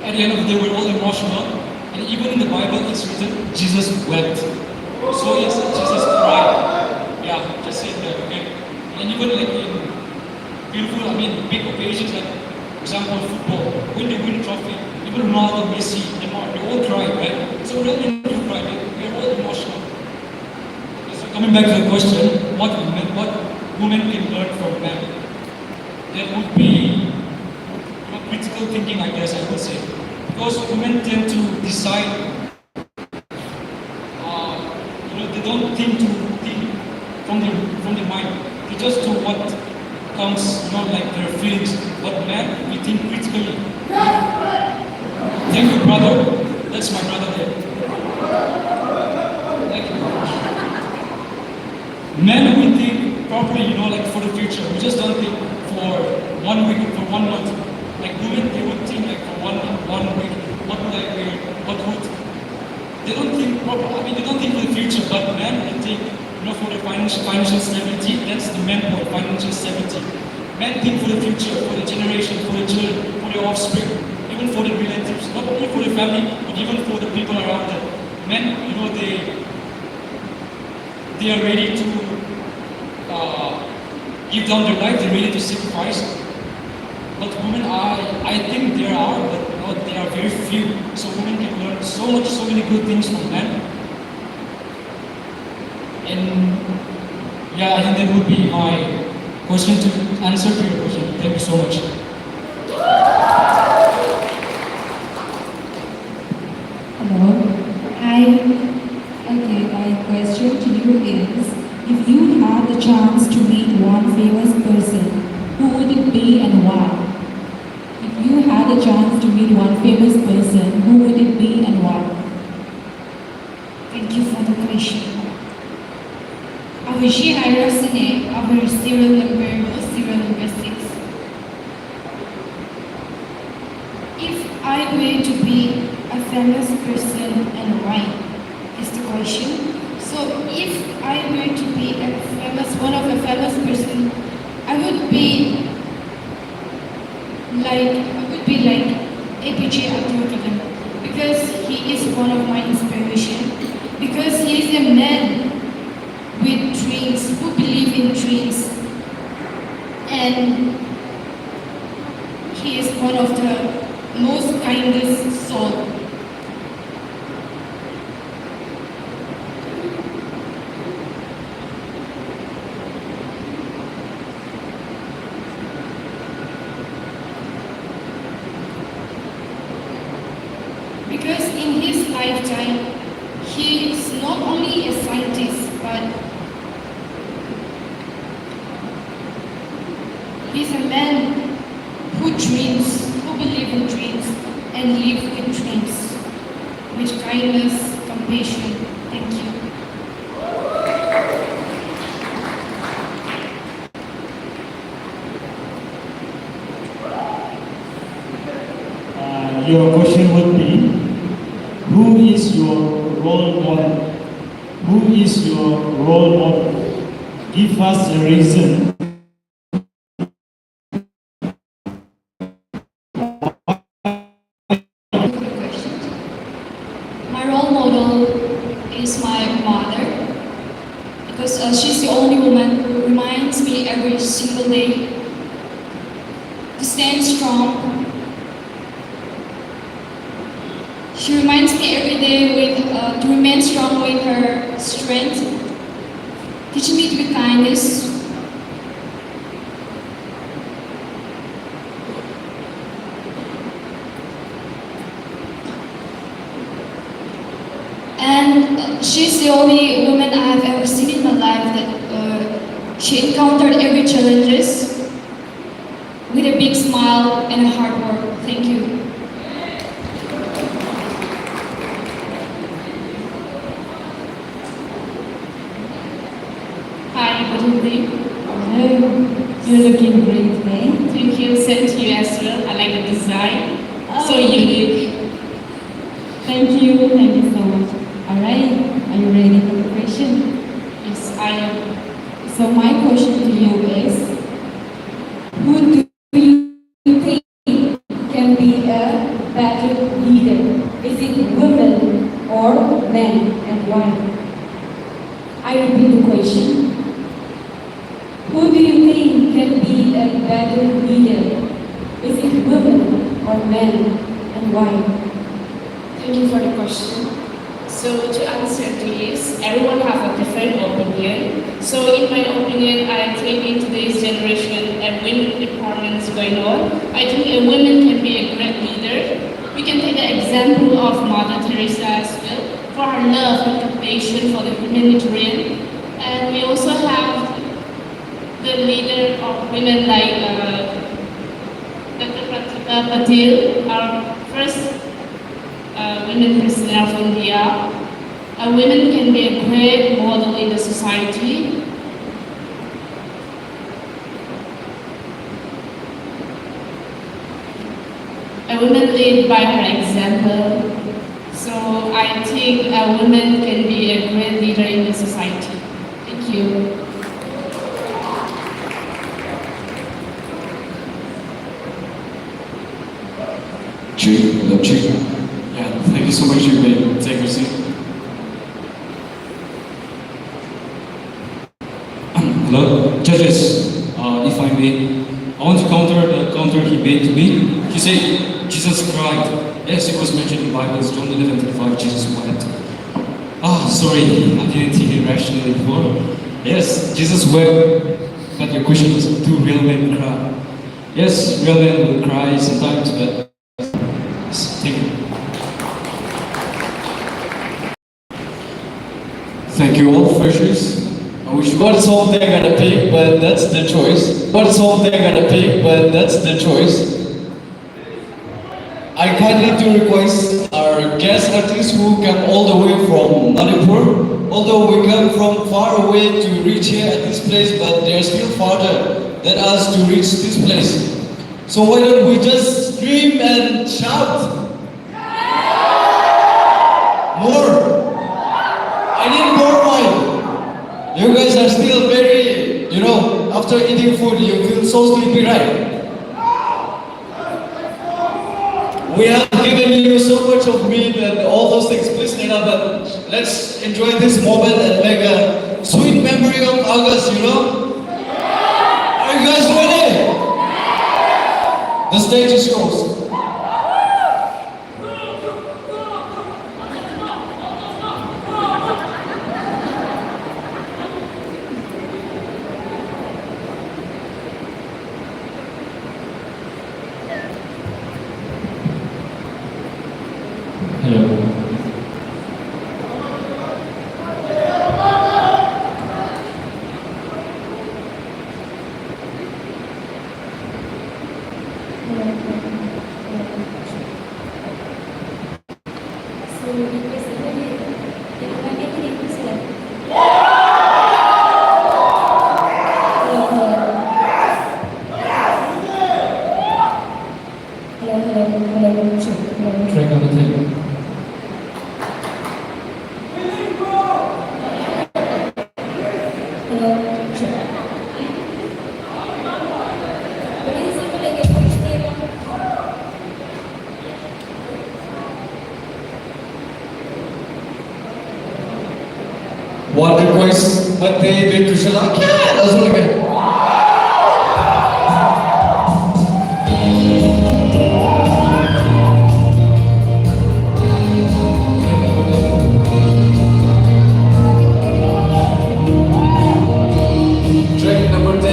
at the end of the day, we're all emotional. And even in the Bible, it's written, Jesus wept. So yes, Jesus cried. Yeah, just say that, okay? And even like in beautiful, big occasions, like, for example, football, when they win a trophy, even Ronaldo, Messi, Neymar, they all cry, right? So real men do cry. We're all emotional. So coming back to the question, what women can learn from men? That would be critical thinking, I guess I would say. Because women tend to decide, they don't think from the mind. They just do what comes, like their feelings. But men, we think critically. Thank you, brother. That's my brother there. Thank you. Men, we think properly, like for the future. We just don't think for 1 week, for 1 month. Like women, they would think like for one week, what would I wear, they don't think proper, they don't think for the future, but men, they think, for the financial stability, that's the men point, financial stability. Men think for the future, for the generation, for the children, for the offspring, even for the relatives, not only for the family, but even for the people around them. Men, they are ready to give down their life, they're ready to sacrifice. But women I think there are, but they are very few. So women can learn so many good things from men. And yeah, I think that would be my question to answer to your question. Thank you so much. Hello. Hi. Okay, my question to you is, if you had the chance to meet one famous person, who would it be and why? If you had a chance to meet one famous person, who would it be and why? Thank you for the question. Our GIRCNA, our serial number 6. If I were to be a famous person and why is the question. So if I were to be one of a famous person, I would be like APJ Atoznah, because he is one of my inspiration, because he is a man with dreams, who believe in dreams, and he is one of the most kindest soul. Because in his lifetime, he is not only a scientist, but he's a man who dreams, who believes in dreams, and lives with dreams, with kindness, compassion. Thank you. Your question would be, who is your role model? Who is your role model? Give us a reason. My role model is my mother, because she's the only woman who reminds me every single day to stand strong. She reminds me every day to remain strong with her strength, teaching me to be kindness. And she's the only woman I have ever seen in my life that she encountered every challenges with a big smile and a hard work. Thank you. Hi, good evening. Hello. You're looking great today. Thank you, same to you as well. I like the design. So unique. Thank you so much. Alright, are you ready for the question? Yes, I am. So my question to you is, who do you think can be a better leader? Is it women or men, and why? I repeat the question. Who do you think can be a better leader? Is it women or men, and why? Thank you for the question. So to answer this, everyone have a different opinion. So in my opinion, I think in today's generation and women empowerment is going on, I think a woman can be a great leader. We can take the example of Mother Teresa as well, for her love and compassion for the humanitarian. And we also have the leader of women like Dr. Patil, our first women president of India. Women can be a great model in the society. A woman lead by her example. So I think a woman can be a great leader in the society. Thank you. Yeah, thank you so much. You may take your seat. Hello, judges. If I may, I want to counter the counter he made to me. He said Jesus cried. Yes, it was mentioned in the Bible. John 11:35. Jesus wept. Sorry, I didn't think it rationally before. Yes, Jesus wept. but your question is, do real men cry? Yes, real men will cry sometimes, but take it. Thank you all, freshers. I wish what song they're gonna pick, but that's the choice. What song they're gonna pick, but that's the choice. I kindly do request our guest artists who come all the way from Manipur, although we come from far away to reach here at this place, but they're still farther than us to reach this place. So why don't we just scream and shout? More! I need more wine! You guys are still very, after eating food, you feel so sleepy, right? We have given you so much of meat and all those things. Please stand up and let's enjoy this moment and make a sweet memory of August, Are you guys ready? The stage is yours. Hello. Track on the table. One request, but they did Krishna. Yeah, that's what I get. Track number 10.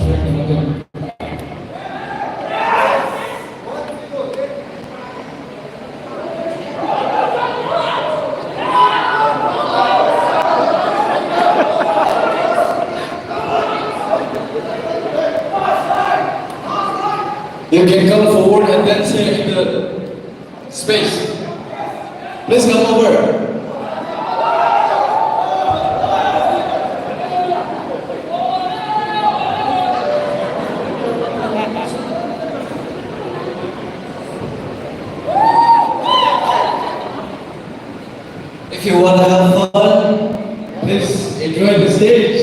Track number 10. You can come forward and dance here in the space. Please come over. If you want to have fun, please enjoy the stage.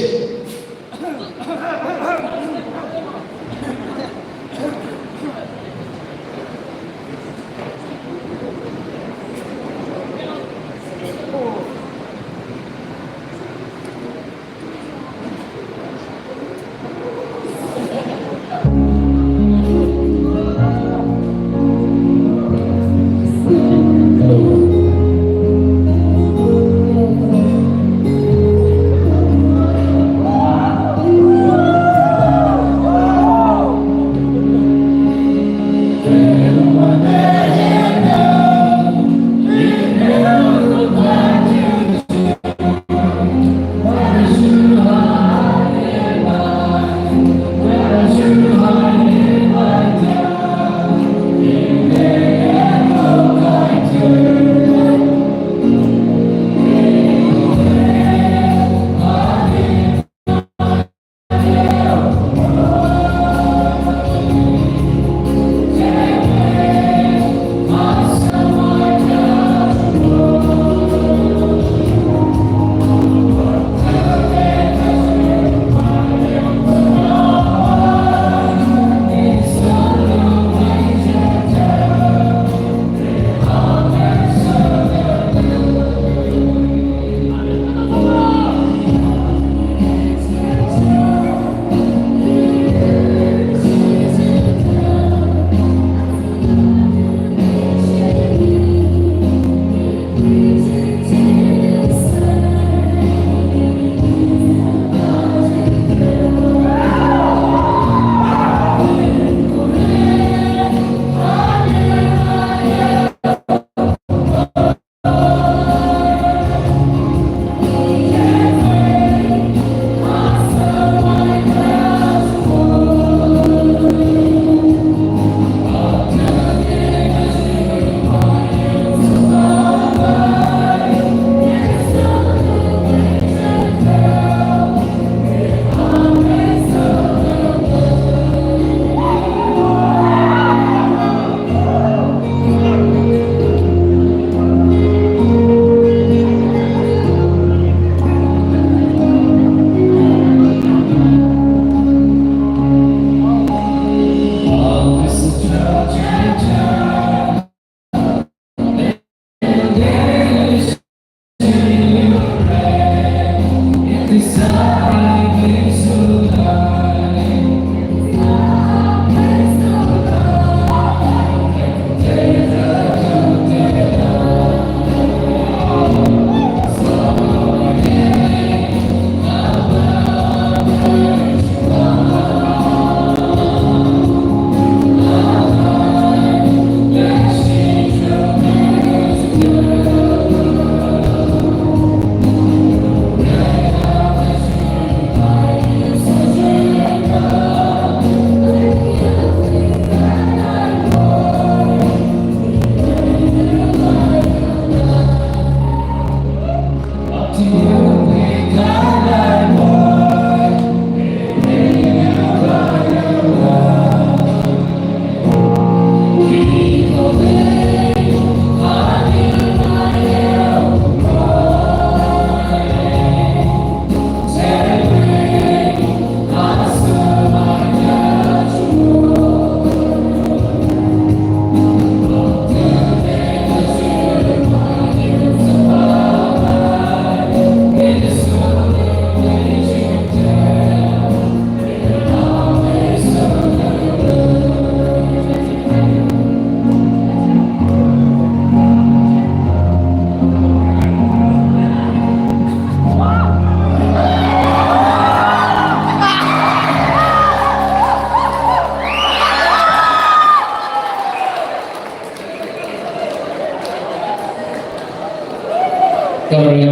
Okay.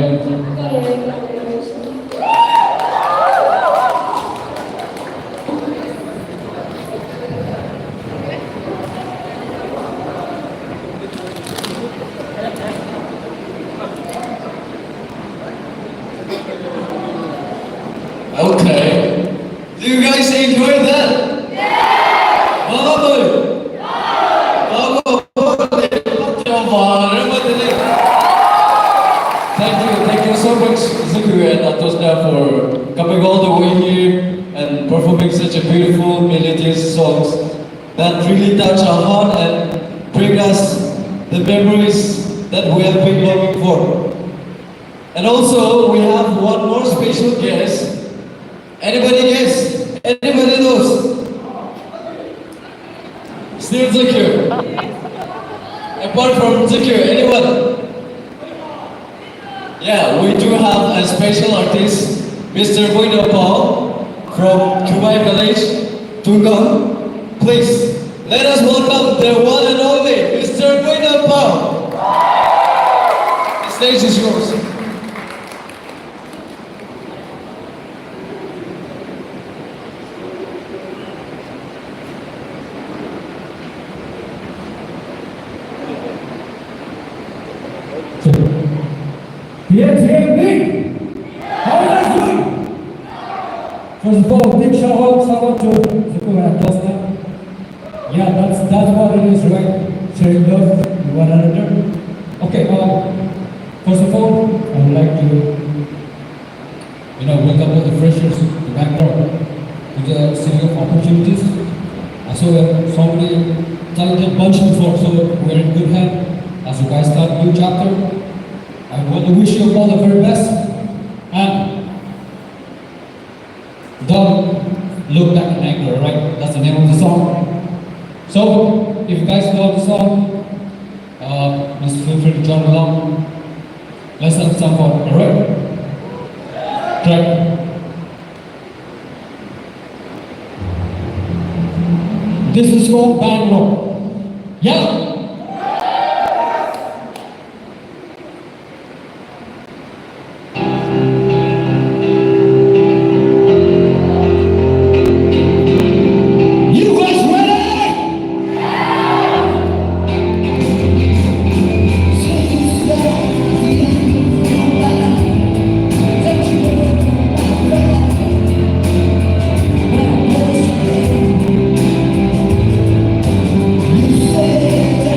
Do you guys enjoy that? Yeah! Thank you so much, Ziikhu and Atoznah, for coming all the way here and performing such a beautiful, melodious songs that really touch our heart and bring us the memories that we have been longing for. And also, we have one more special guest. Anybody guess? Anybody knows? Still Ziikhu. Apart from Ziikhu, anyone? Yeah, we do have a special artist, Mr. Paul from Poumai village, Tungang. Please, let us welcome the one and only Mr. Paul. The stage is yours. How are you doing? First of all, big shout out to Ziikhu and Atoznah. Yeah, that's what it is, right? Sharing love with one another. Okay, first of all, I would like to, welcome all the freshers to Bangalore to the city of opportunities. I saw so many talented bunch before, so we're in good hand as you guys start a new chapter. I want to wish you all the very best, and don't look back in anger, right? That's the name of the song. So, if you guys know the song, just feel free to join along. Let's have some fun, alright? Right. This is called Bangalore. Yeah? You say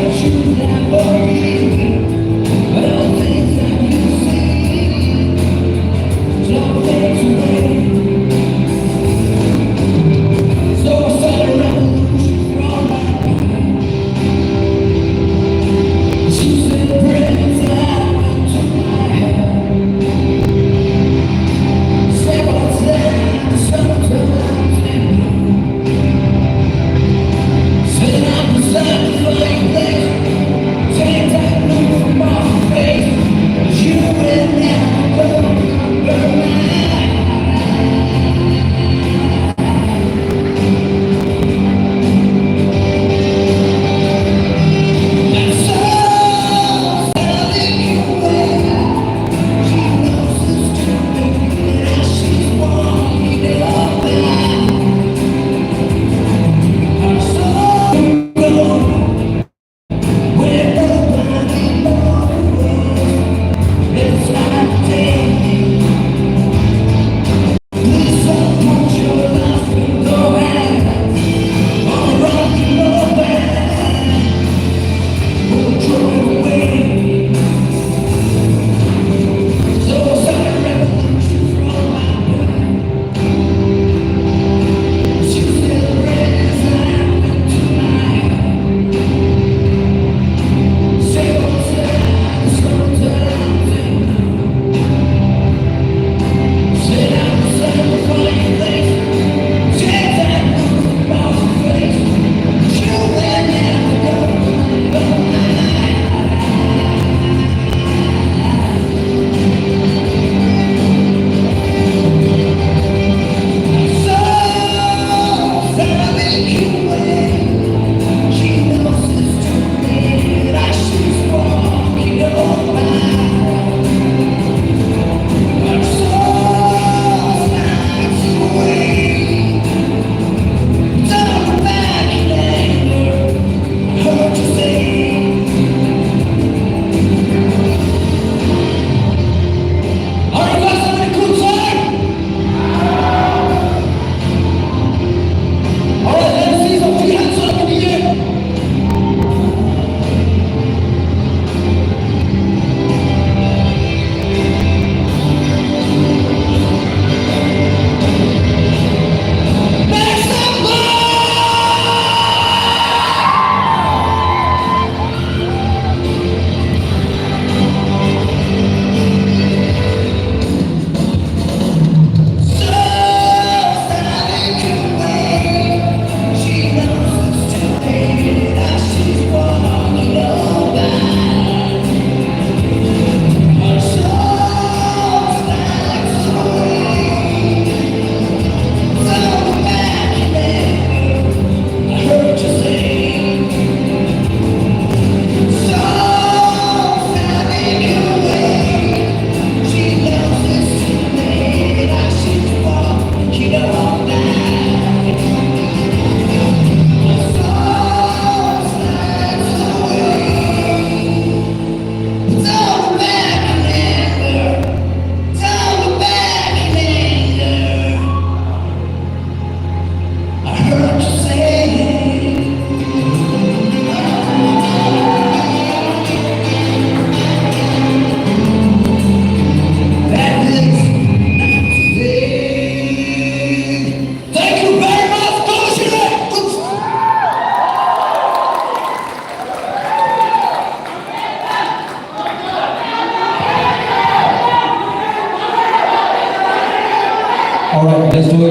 Alright, let's do it.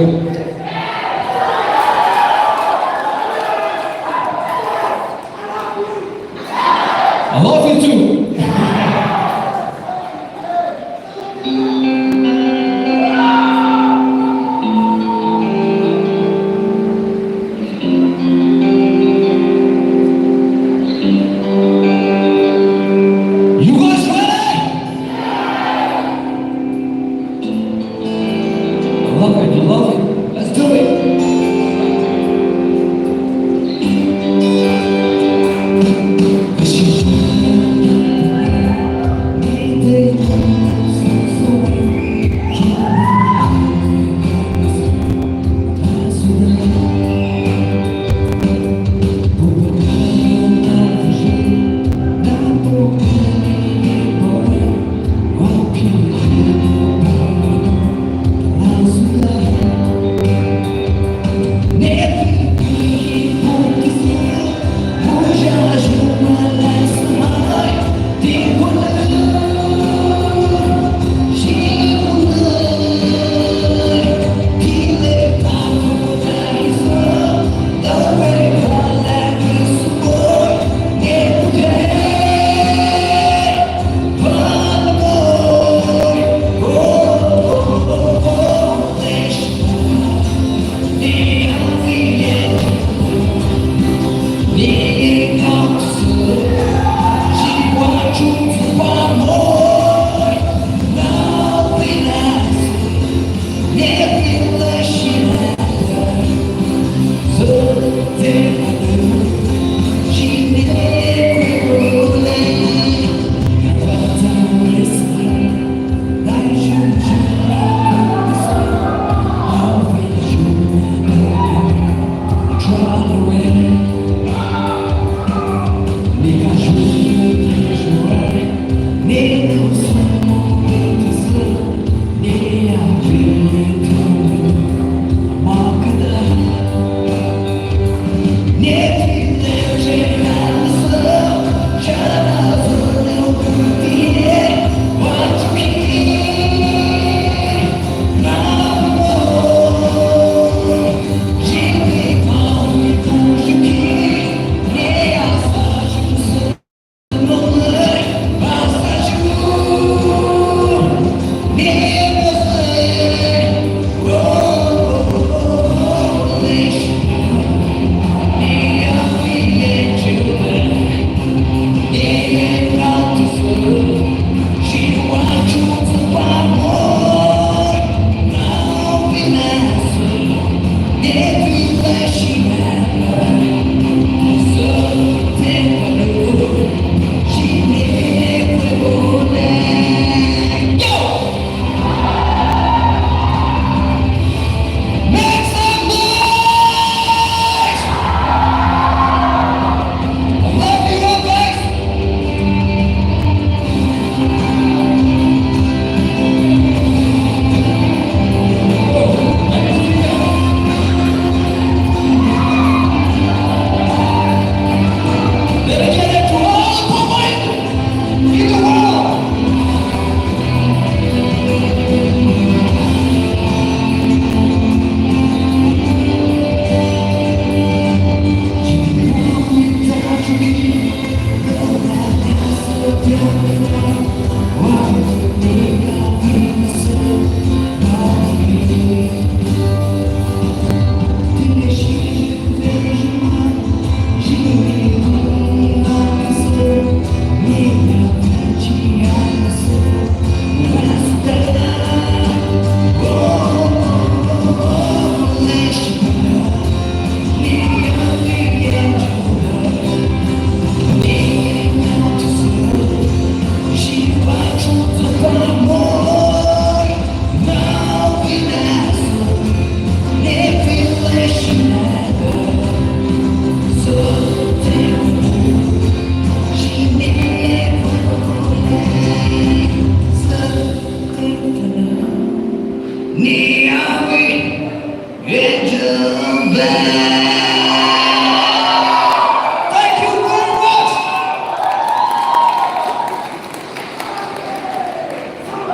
I love you too. You guys ready? I love it, I love it. Let's do it.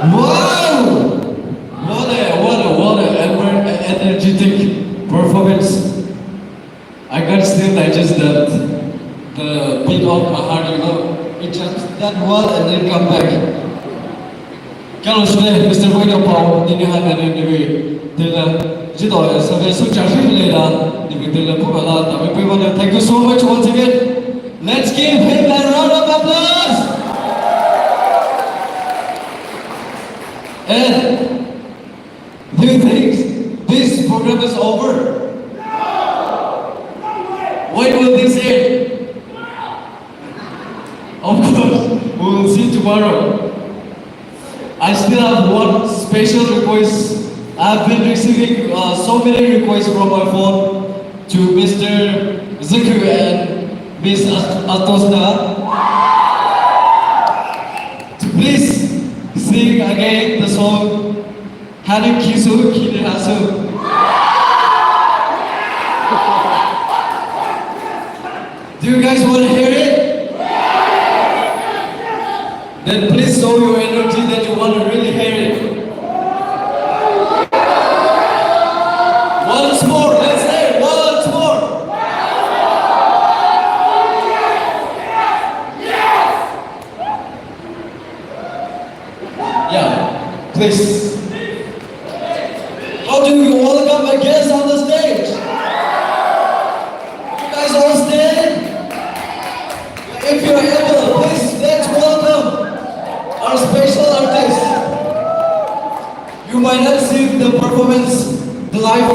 Wow! What a that while and then come back. Kalau sudah Mr. Boyno Pau ini hanya ini dengan jika sampai sudah hilang ini dengan bukanlah tapi bagaimana? Thank you so much once again. Let's give him a round of applause. And do you think this program is over? When will this end? Of course, we will see tomorrow. I still have one special request. I've been receiving so many requests from my phone to Mr. Ziikhu and Miss Atoznah to please sing again the song Hanik Kisu Kini Hasu. Do you guys want to hear it? Then please show your energy that you want to really hear it. Once more, let's say it, once more. Yeah, please. How do you welcome a guest on the stage? You guys all stand? If you're able, please let's welcome our special artist. You might not see the performance, the live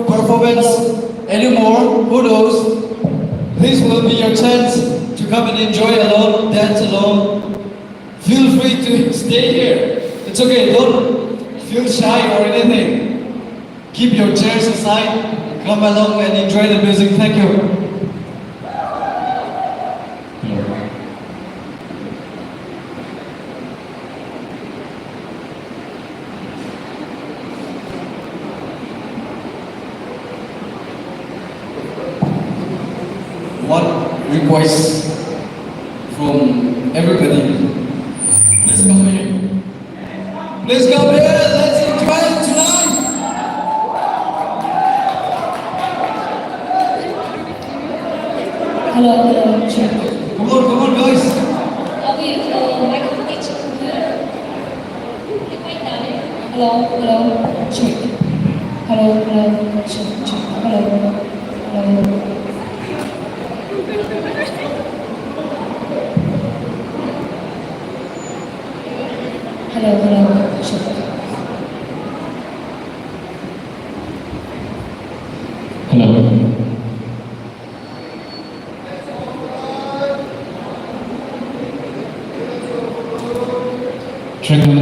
performance anymore, who knows? This will be your chance to come and enjoy alone, dance alone. Feel free to stay here. It's okay, don't feel shy or anything. Keep your chairs aside, come along and enjoy the music. Thank you. One request from everybody. Please come here. Please come here. Let's enjoy it tonight. Hello, check. Come on, guys. Microphone check. Hello, check. Hello, check. Hello. Hello, check. Hello. Track number 9.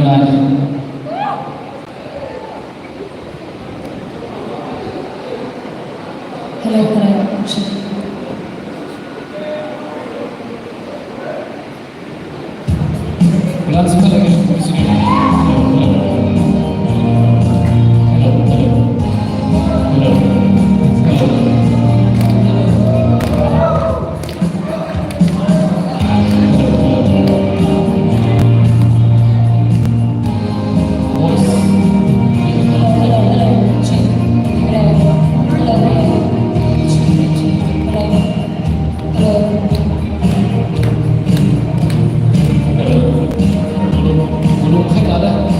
Hello, check. Langsung lagi di sini. Belum ada.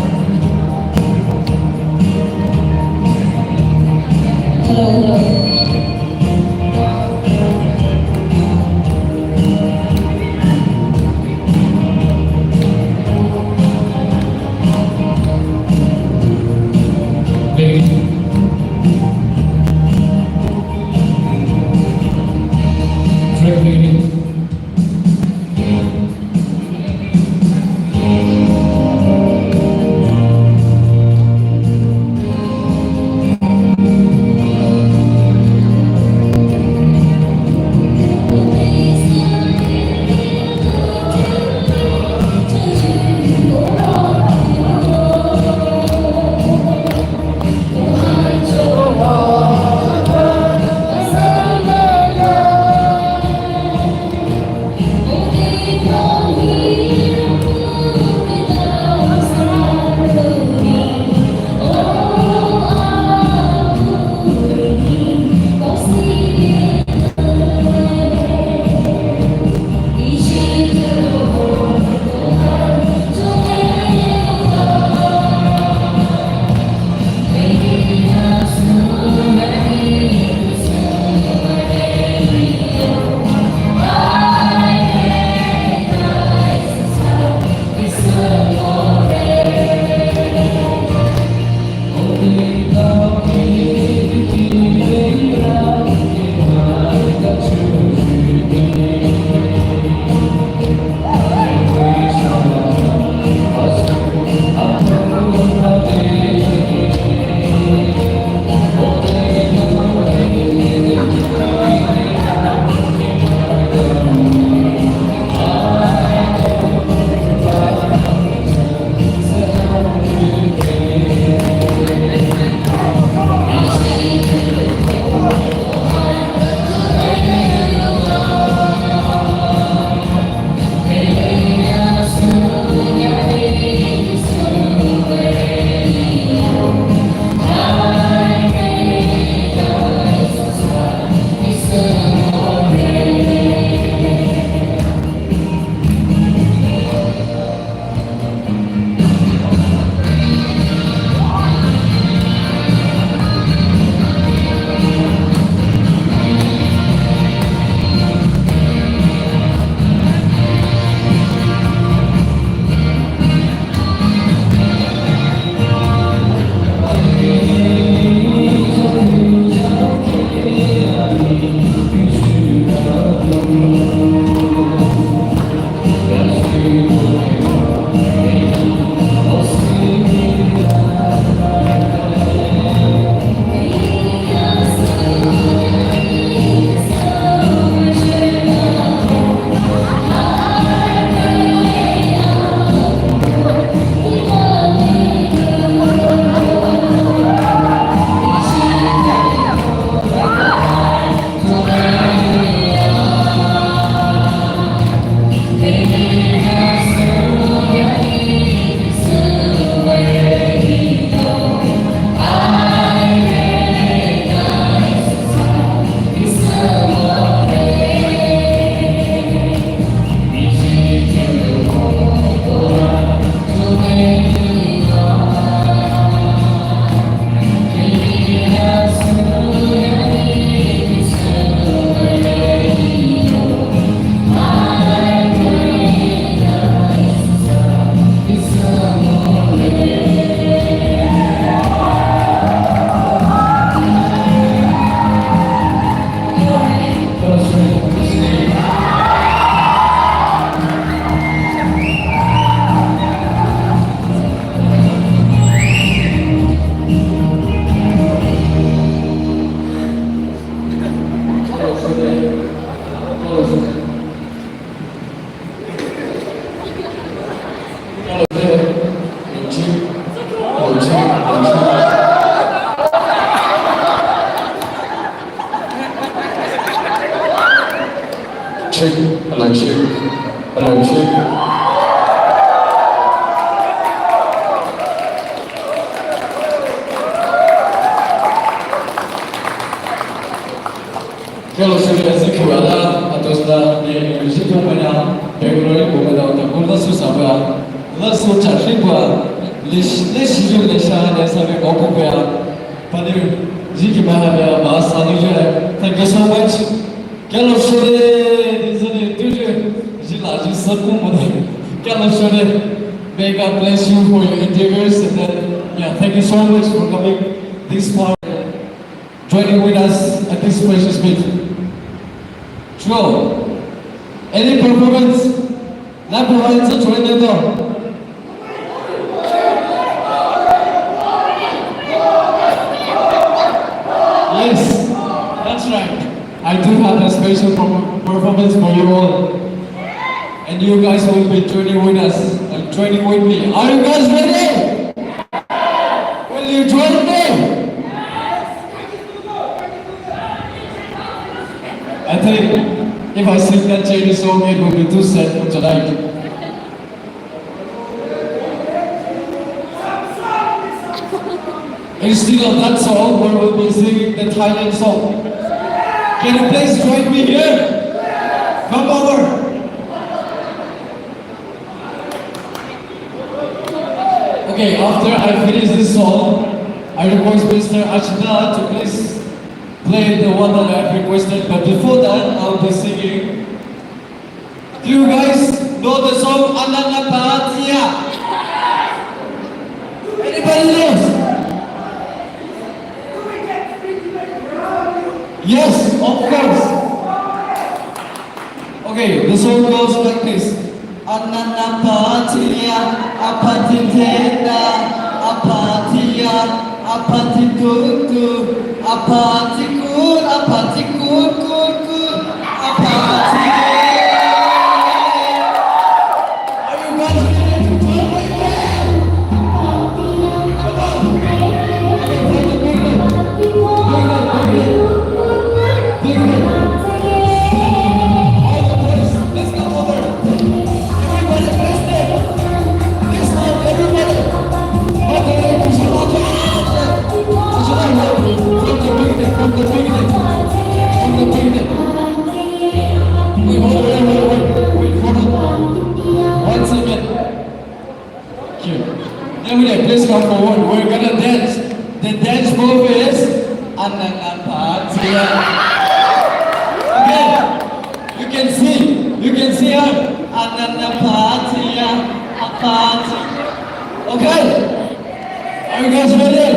Check, hello check, hello check. Kalau sudah Ziikhu ada Atoznah di Ziikhu mana Bangalore mana tak boleh susah bah, langsung cari bah, lesiu lesah sampai kau bah, pada Ziikhu mana bah bahasa ni je. Thank you so much. Kalau sudah di sini tu je, jelas sebut mana. Kalau sudah, may God bless you for your endeavors and then yeah, thank you so much for coming this far, joining with us at this precious meeting. Sure. Any performance? Not performance to join the door. Yes, that's right. I do have a special performance for you all. And you guys will be joining with us and joining with me. Are you guys ready? Will you join me? I think if I sing that Chinese song, it will be too sad for tonight. Instead of that song, we will be singing the Thailand song. Can you please join me here? Come over. Okay, after I finish this song, I request Mr. Atoznah to please play the one that I've requested. But before that, I'll be singing. Do you guys know the song Ananapatia? Anybody knows? Yes, of course. Okay, the song goes like this. Ananapatia, apatitena, apatia, apatikuku, apatikul, apatikuku, apatia. Are you guys ready to play with me? Please come forward. We're gonna dance. The dance move is Ananapatia. Again, you can see her. Ananapatia, apatia. Okay. Are you guys ready?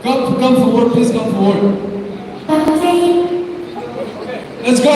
Come forward. Please come forward. Let's go.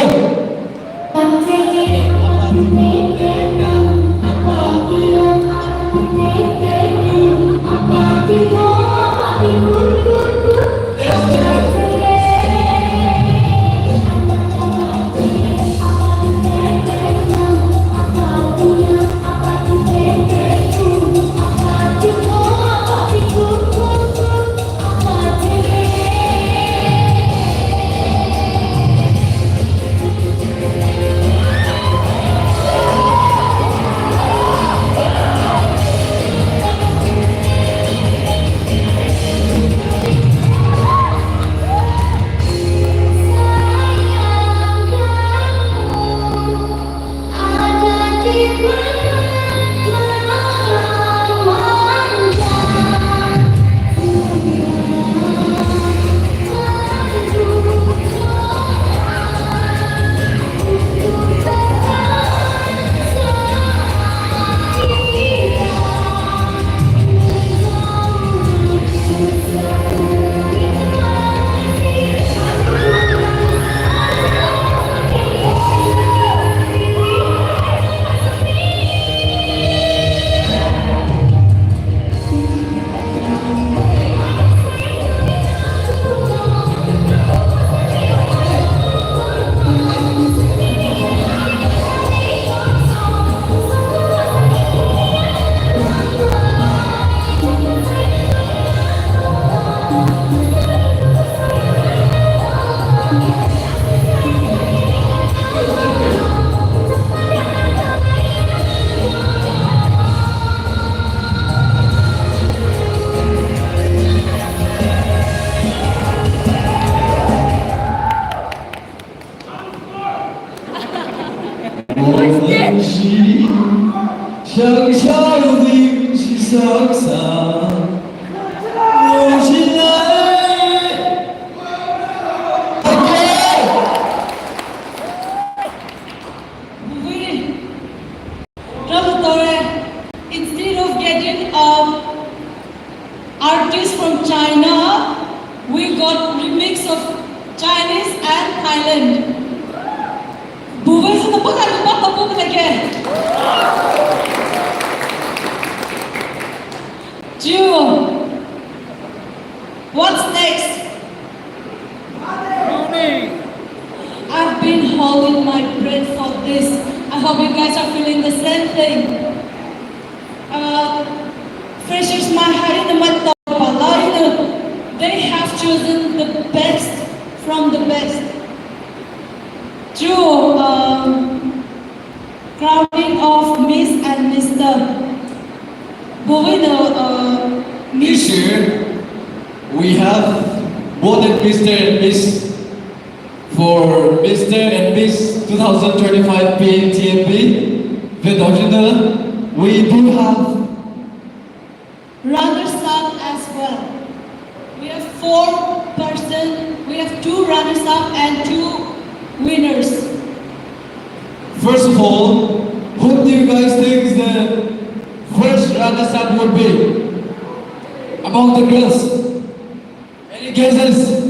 想象的是沧桑，流进来。Instead of getting artists from China, we got remix of Chinese and Thailand. Bhuvan sa tapos ano ba tapos lagi? Jewel, what's next? I've been holding my breath for this. I hope you guys are feeling the same thing. Freshers my heart in the they have chosen the best from the best. Jewel, crowning of Miss and Mr. This year, we have more than Mr. and Miss. For Mr. and Miss 2025 PTMB Vedaoyu, we do have runners-up as well. We have 4 persons, we have 2 runners-up and 2 winners. First of all, who do you guys think the first runners-up would be among the girls? Any guesses?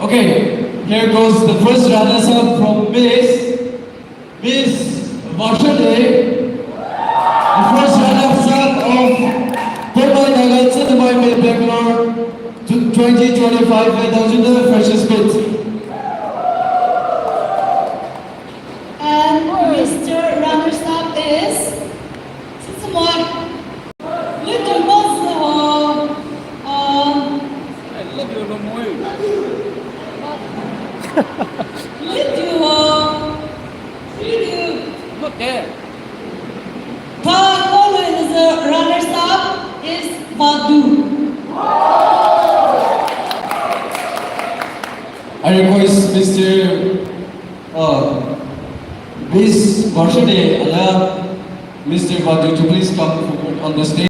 Okay, here goes the first runners-up from Miss Motivational. The first runners-up of Poumai, Bangalore 2025 Vedaoyu Freshers Meet. And Mr. Runners-up is someone little third following is the runners-up is Badu. I request Miss Varshade allow Mr. Badu to please come forward on the stage.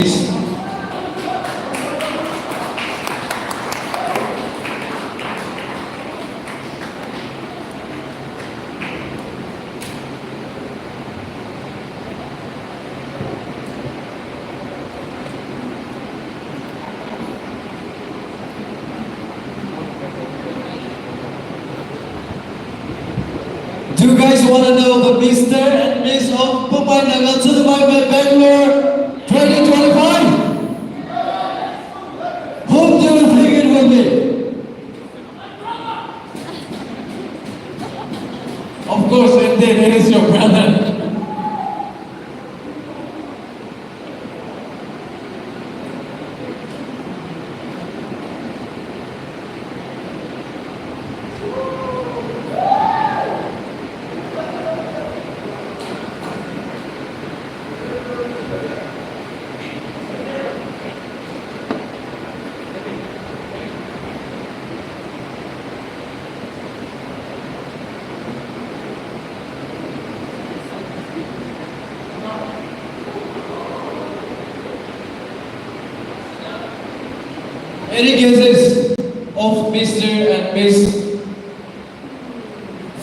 Do you guys want to know the Mr. and Miss of Poumai Bangalore 2025? Who do you think it will be? Of course, indeed, it is your brother. Any guesses of Mr. and Miss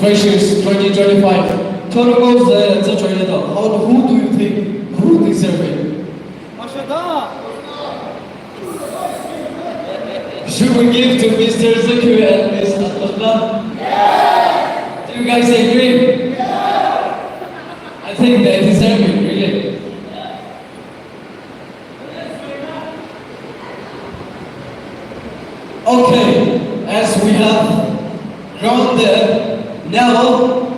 Freshers 2025? Total the who do you think who deserve it? Should we give to Mr. Ziikhu and Miss Atoznah? Yeah. Do you guys agree? Yeah. I think they deserve it, really. Okay, as we have gone there, now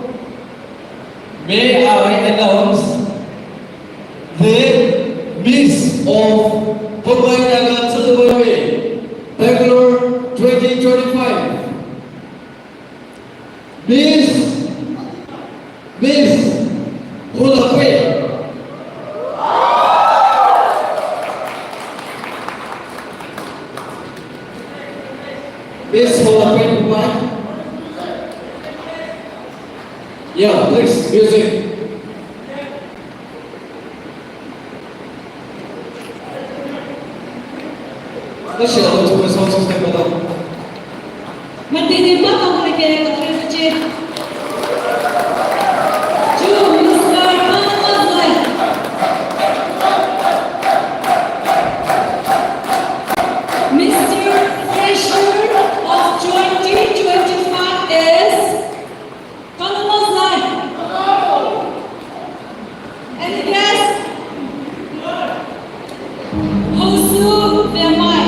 may I announce the Miss of Poumai, Bangalore 2025. Miss Poumai. Miss Poumai. Yeah, please, music. Magdidimba ang kanilang katrifche. Mr. Fresher of 2025 is Atoznah. Any guess? Poumai.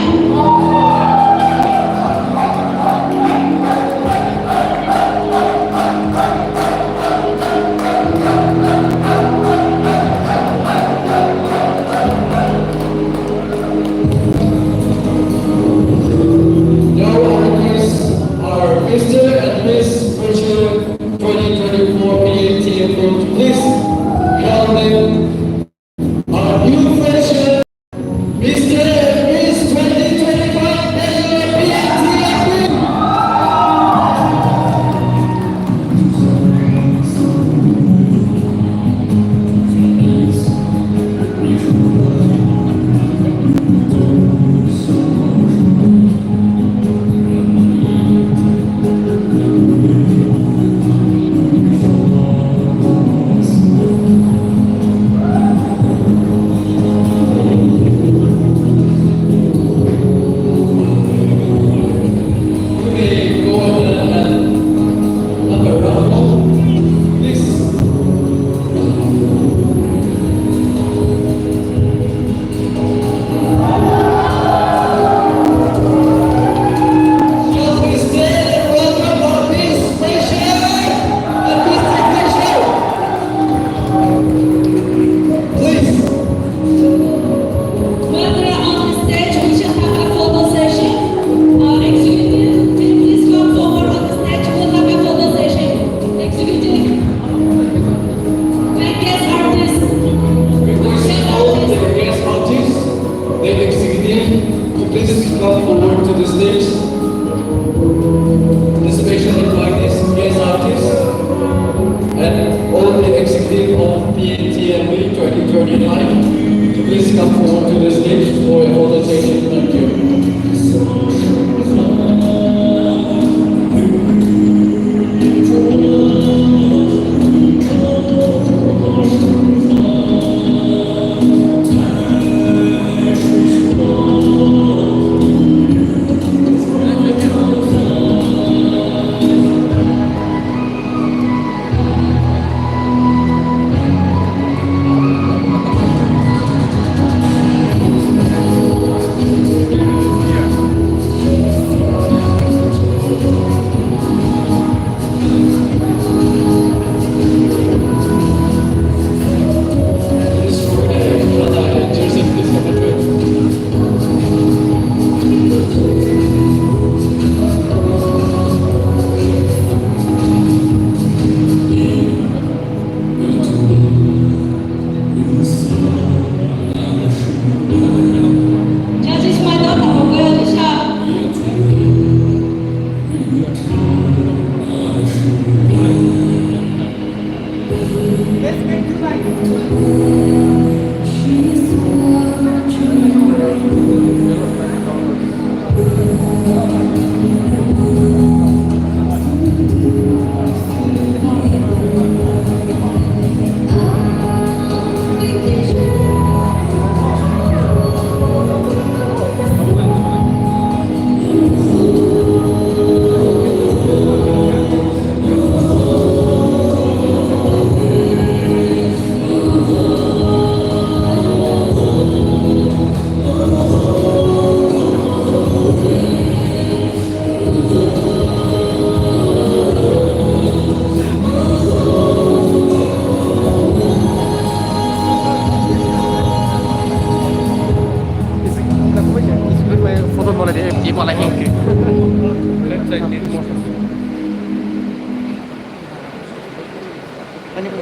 Anh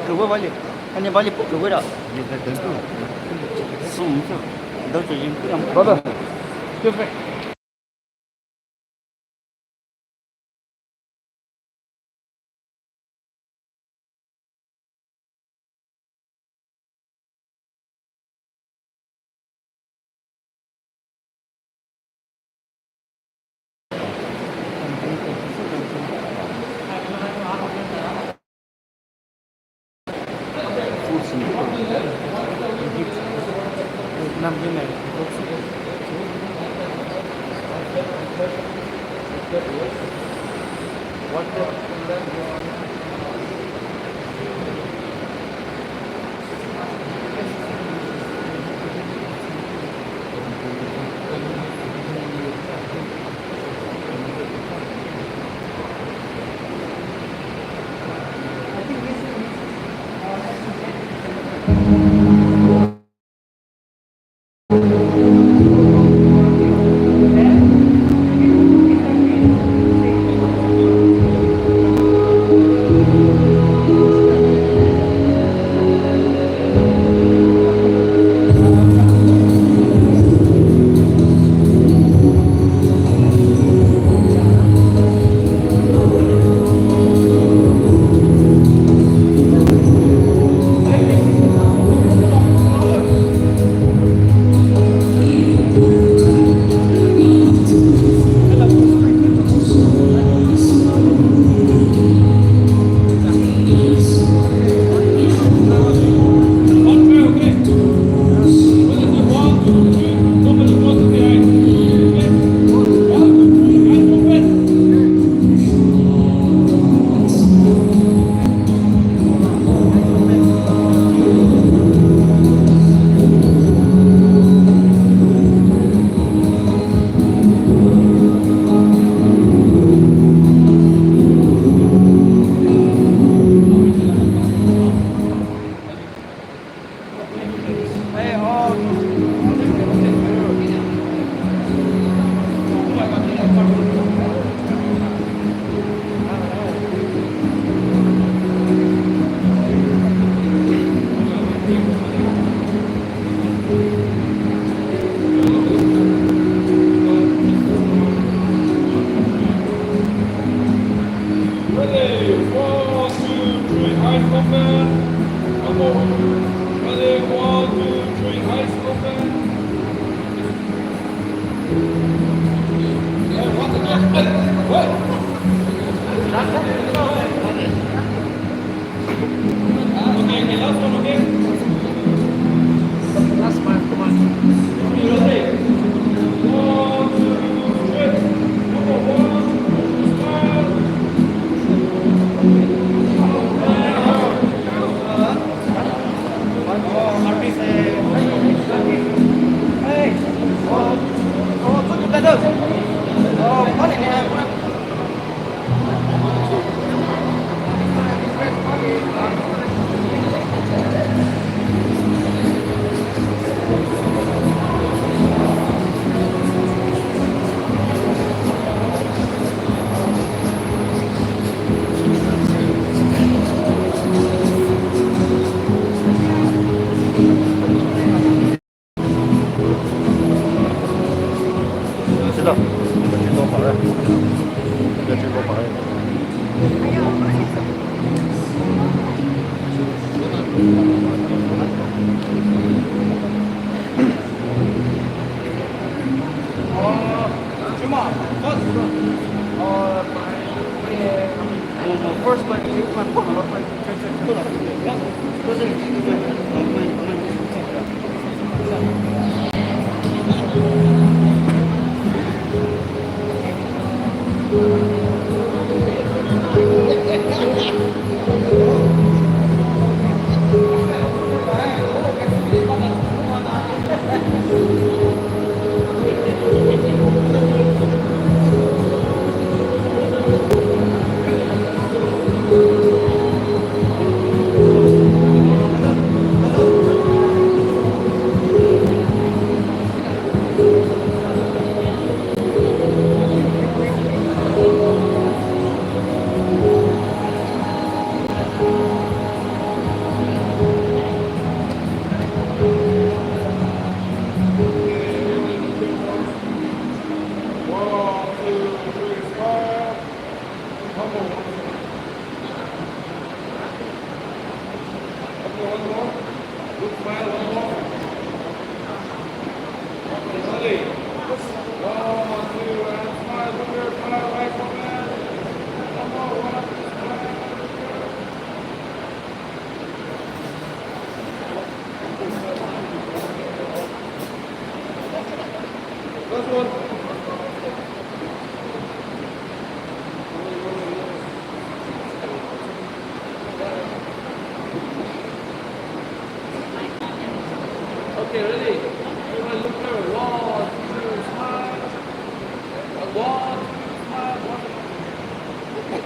cover balik. Anh balik pun cover dah. Dia kata tu. Semua. Dah tu yang yang. Brother. Perfect. Năm cái này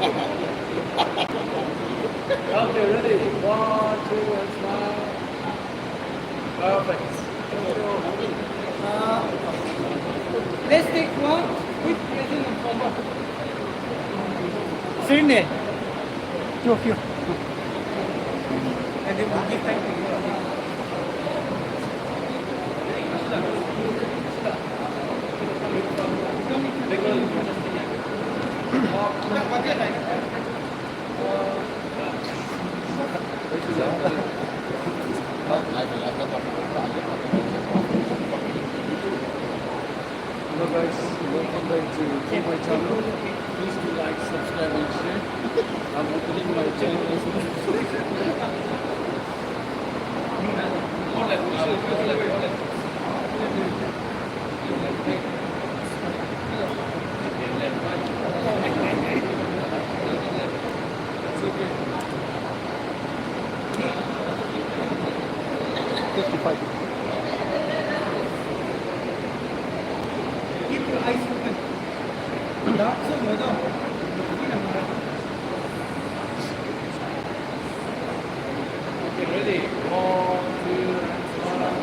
Okay, ready? 1, 2, and smile. Perfect. Let's take one with present and forward. Sydney. Few. And then we'll give time to you. Hello guys, welcome back to Poumai channel. Please do like, subscribe and share. I'm opening my channel as well. That's okay. 55. Keep your eyes open. Dark so mother. Okay, ready? 1, 2, and smile.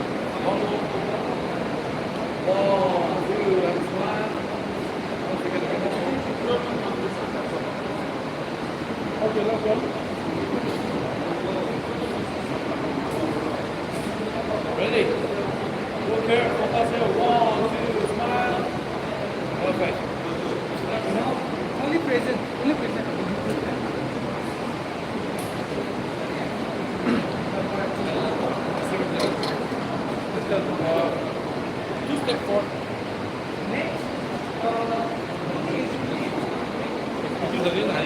1, 2, and smile. Okay, last one. Ready? Look here, focus here. 1, 2, smile. Perfect. Now, only present. Two step forward. Next, Itu dari mana?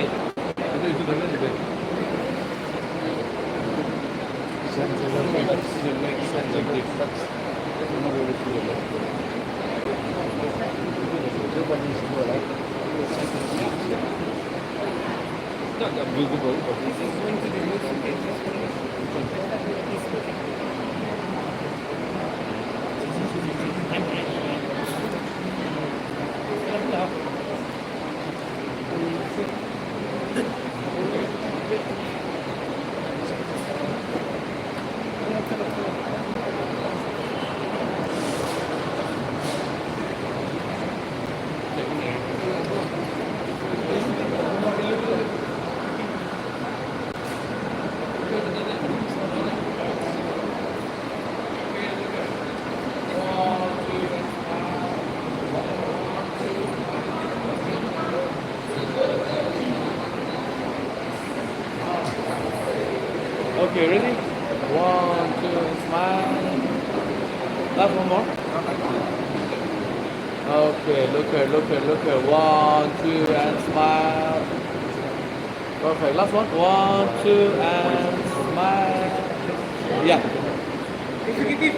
Itu dari mana? Okay, ready? 1, 2, smile. Last one more. Okay, look here. 1, 2, and smile. Perfect. Last one. 1, 2, and smile. Yeah. executive.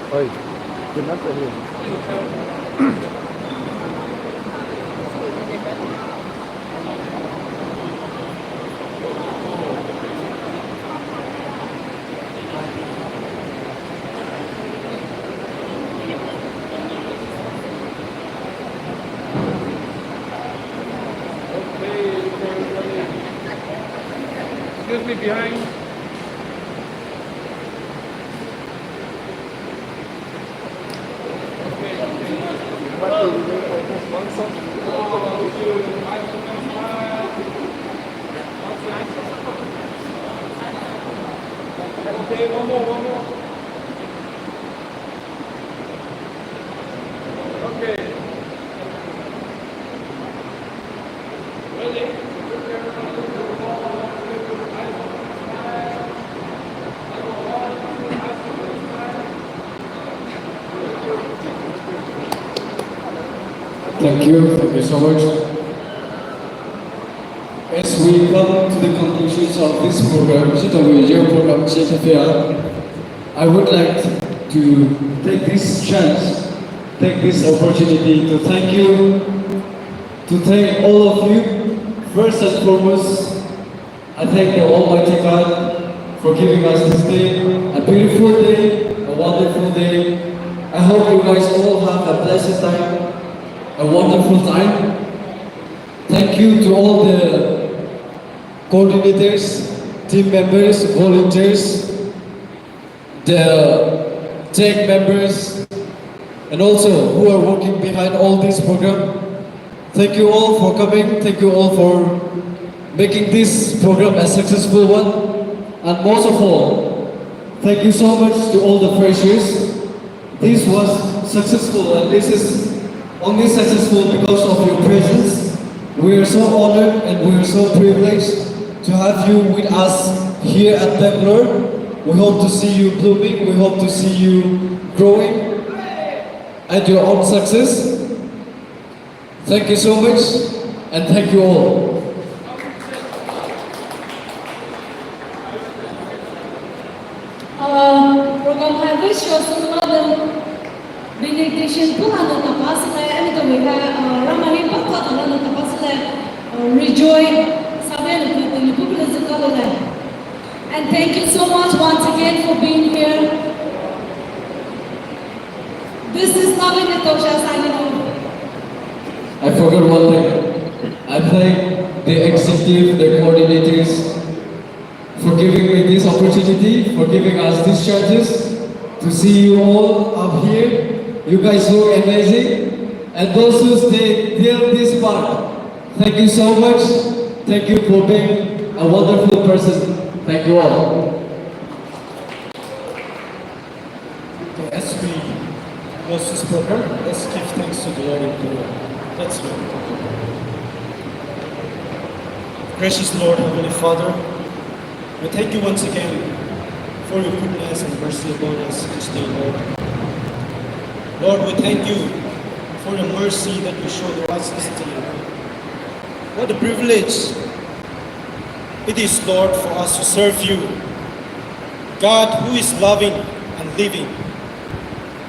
Oi, kenapa ni? Excuse me, behind. Okay, one more. Okay. Ready? Thank you so much. As we we come to the conclusions of this program, 30th program CFA, I would like to take this chance, take this opportunity to thank you, to thank all of you. First and foremost, I thank the Almighty God for giving us this day, a beautiful day, a wonderful day. I hope you guys all have a blessed time, a wonderful time. Thank you to all the coordinators, team members, volunteers, the tech members, and also who are working behind all this program. Thank you all for coming. Thank you all for making this program a successful one. And most of all, thank you so much to all the freshers. This was successful, and this is only successful because of your presence. We are so honored and we are so privileged to have you with us here at Bangalore. We hope to see you blooming. We hope to see you growing at your own success. Thank you so much, and thank you all. Program harvest show semua dan Benediction pun ada tapas saya ini mereka ramahin pakar ada tapas saya rejoice sampai lebih belas kalau dah. And thank you so much once again for being here. This is Navin Tosha signing off. I forgot one thing. I thank the executive, the coordinators for giving me this opportunity, for giving us these chances to see you all up here. You guys look amazing. And those who stay till this part, thank you so much. Thank you for being a wonderful person. Thank you all. Okay, as we close this program, let's give thanks to the Lord in prayer. Let's pray. Gracious Lord, Heavenly Father, we thank you once again for your goodness and mercy upon us each day, Lord. Lord, we thank you for the mercy that you showed us this day. What a privilege it is, Lord, for us to serve you, God who is loving and living,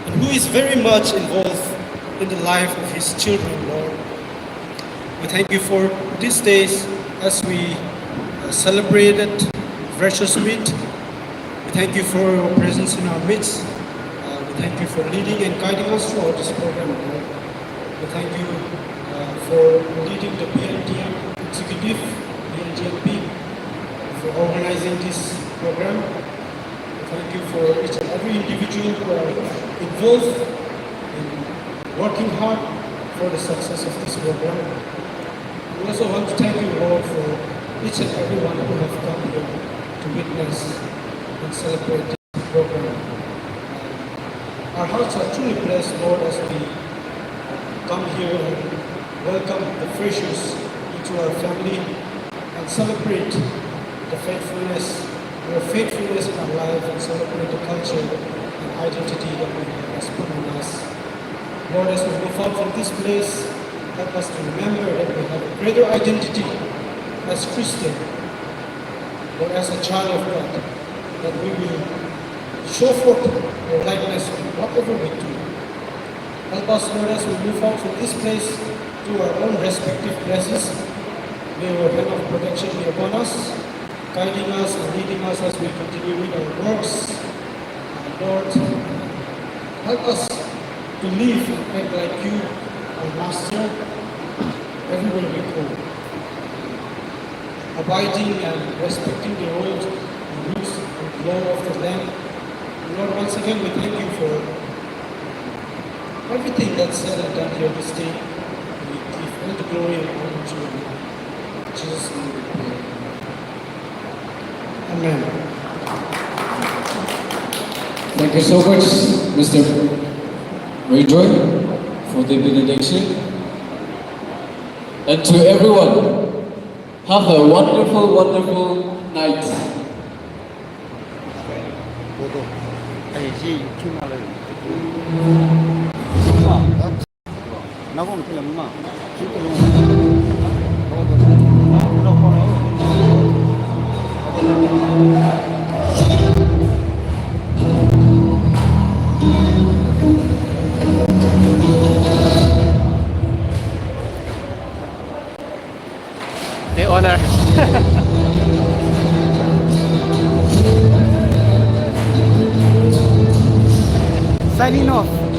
and who is very much involved in the life of his children, Lord. We thank you for these days as we celebrated Freshers' Meet. We thank you for your presence in our midst. We thank you for leading and guiding us throughout this program, Lord. We thank you for leading the BNTM executive, BNTMP, for organizing this program. We thank you for each and every individual who are involved in working hard for the success of this program. We also want to thank you, Lord, for each and every one who have come here to witness and celebrate this program. Our hearts are truly blessed, Lord, as we come here and welcome the freshers into our family and celebrate the faithfulness, your faithfulness in our life, and celebrate the culture and identity that we have put on us. Lord, as we move out from this place, help us to remember that we have a greater identity as Christian, or as a child of God, that we will show forth your likeness in whatever we do. Help us, Lord, as we move out from this place to our own respective places. May your hand of protection be upon us, guiding us and leading us as we continue with our works. And Lord, help us to live and act like you, our Master, everywhere we go. Abiding and respecting the old rules and law of the land. And Lord, once again, we thank you for everything that's said and done here this day. We give all the glory and honor to you. In Jesus' name we pray. Amen. Thank you so much, Mr. Rejoy, for the benediction. And to everyone, have a wonderful, wonderful night. nó có một cái lắm mà the owner. Signing off.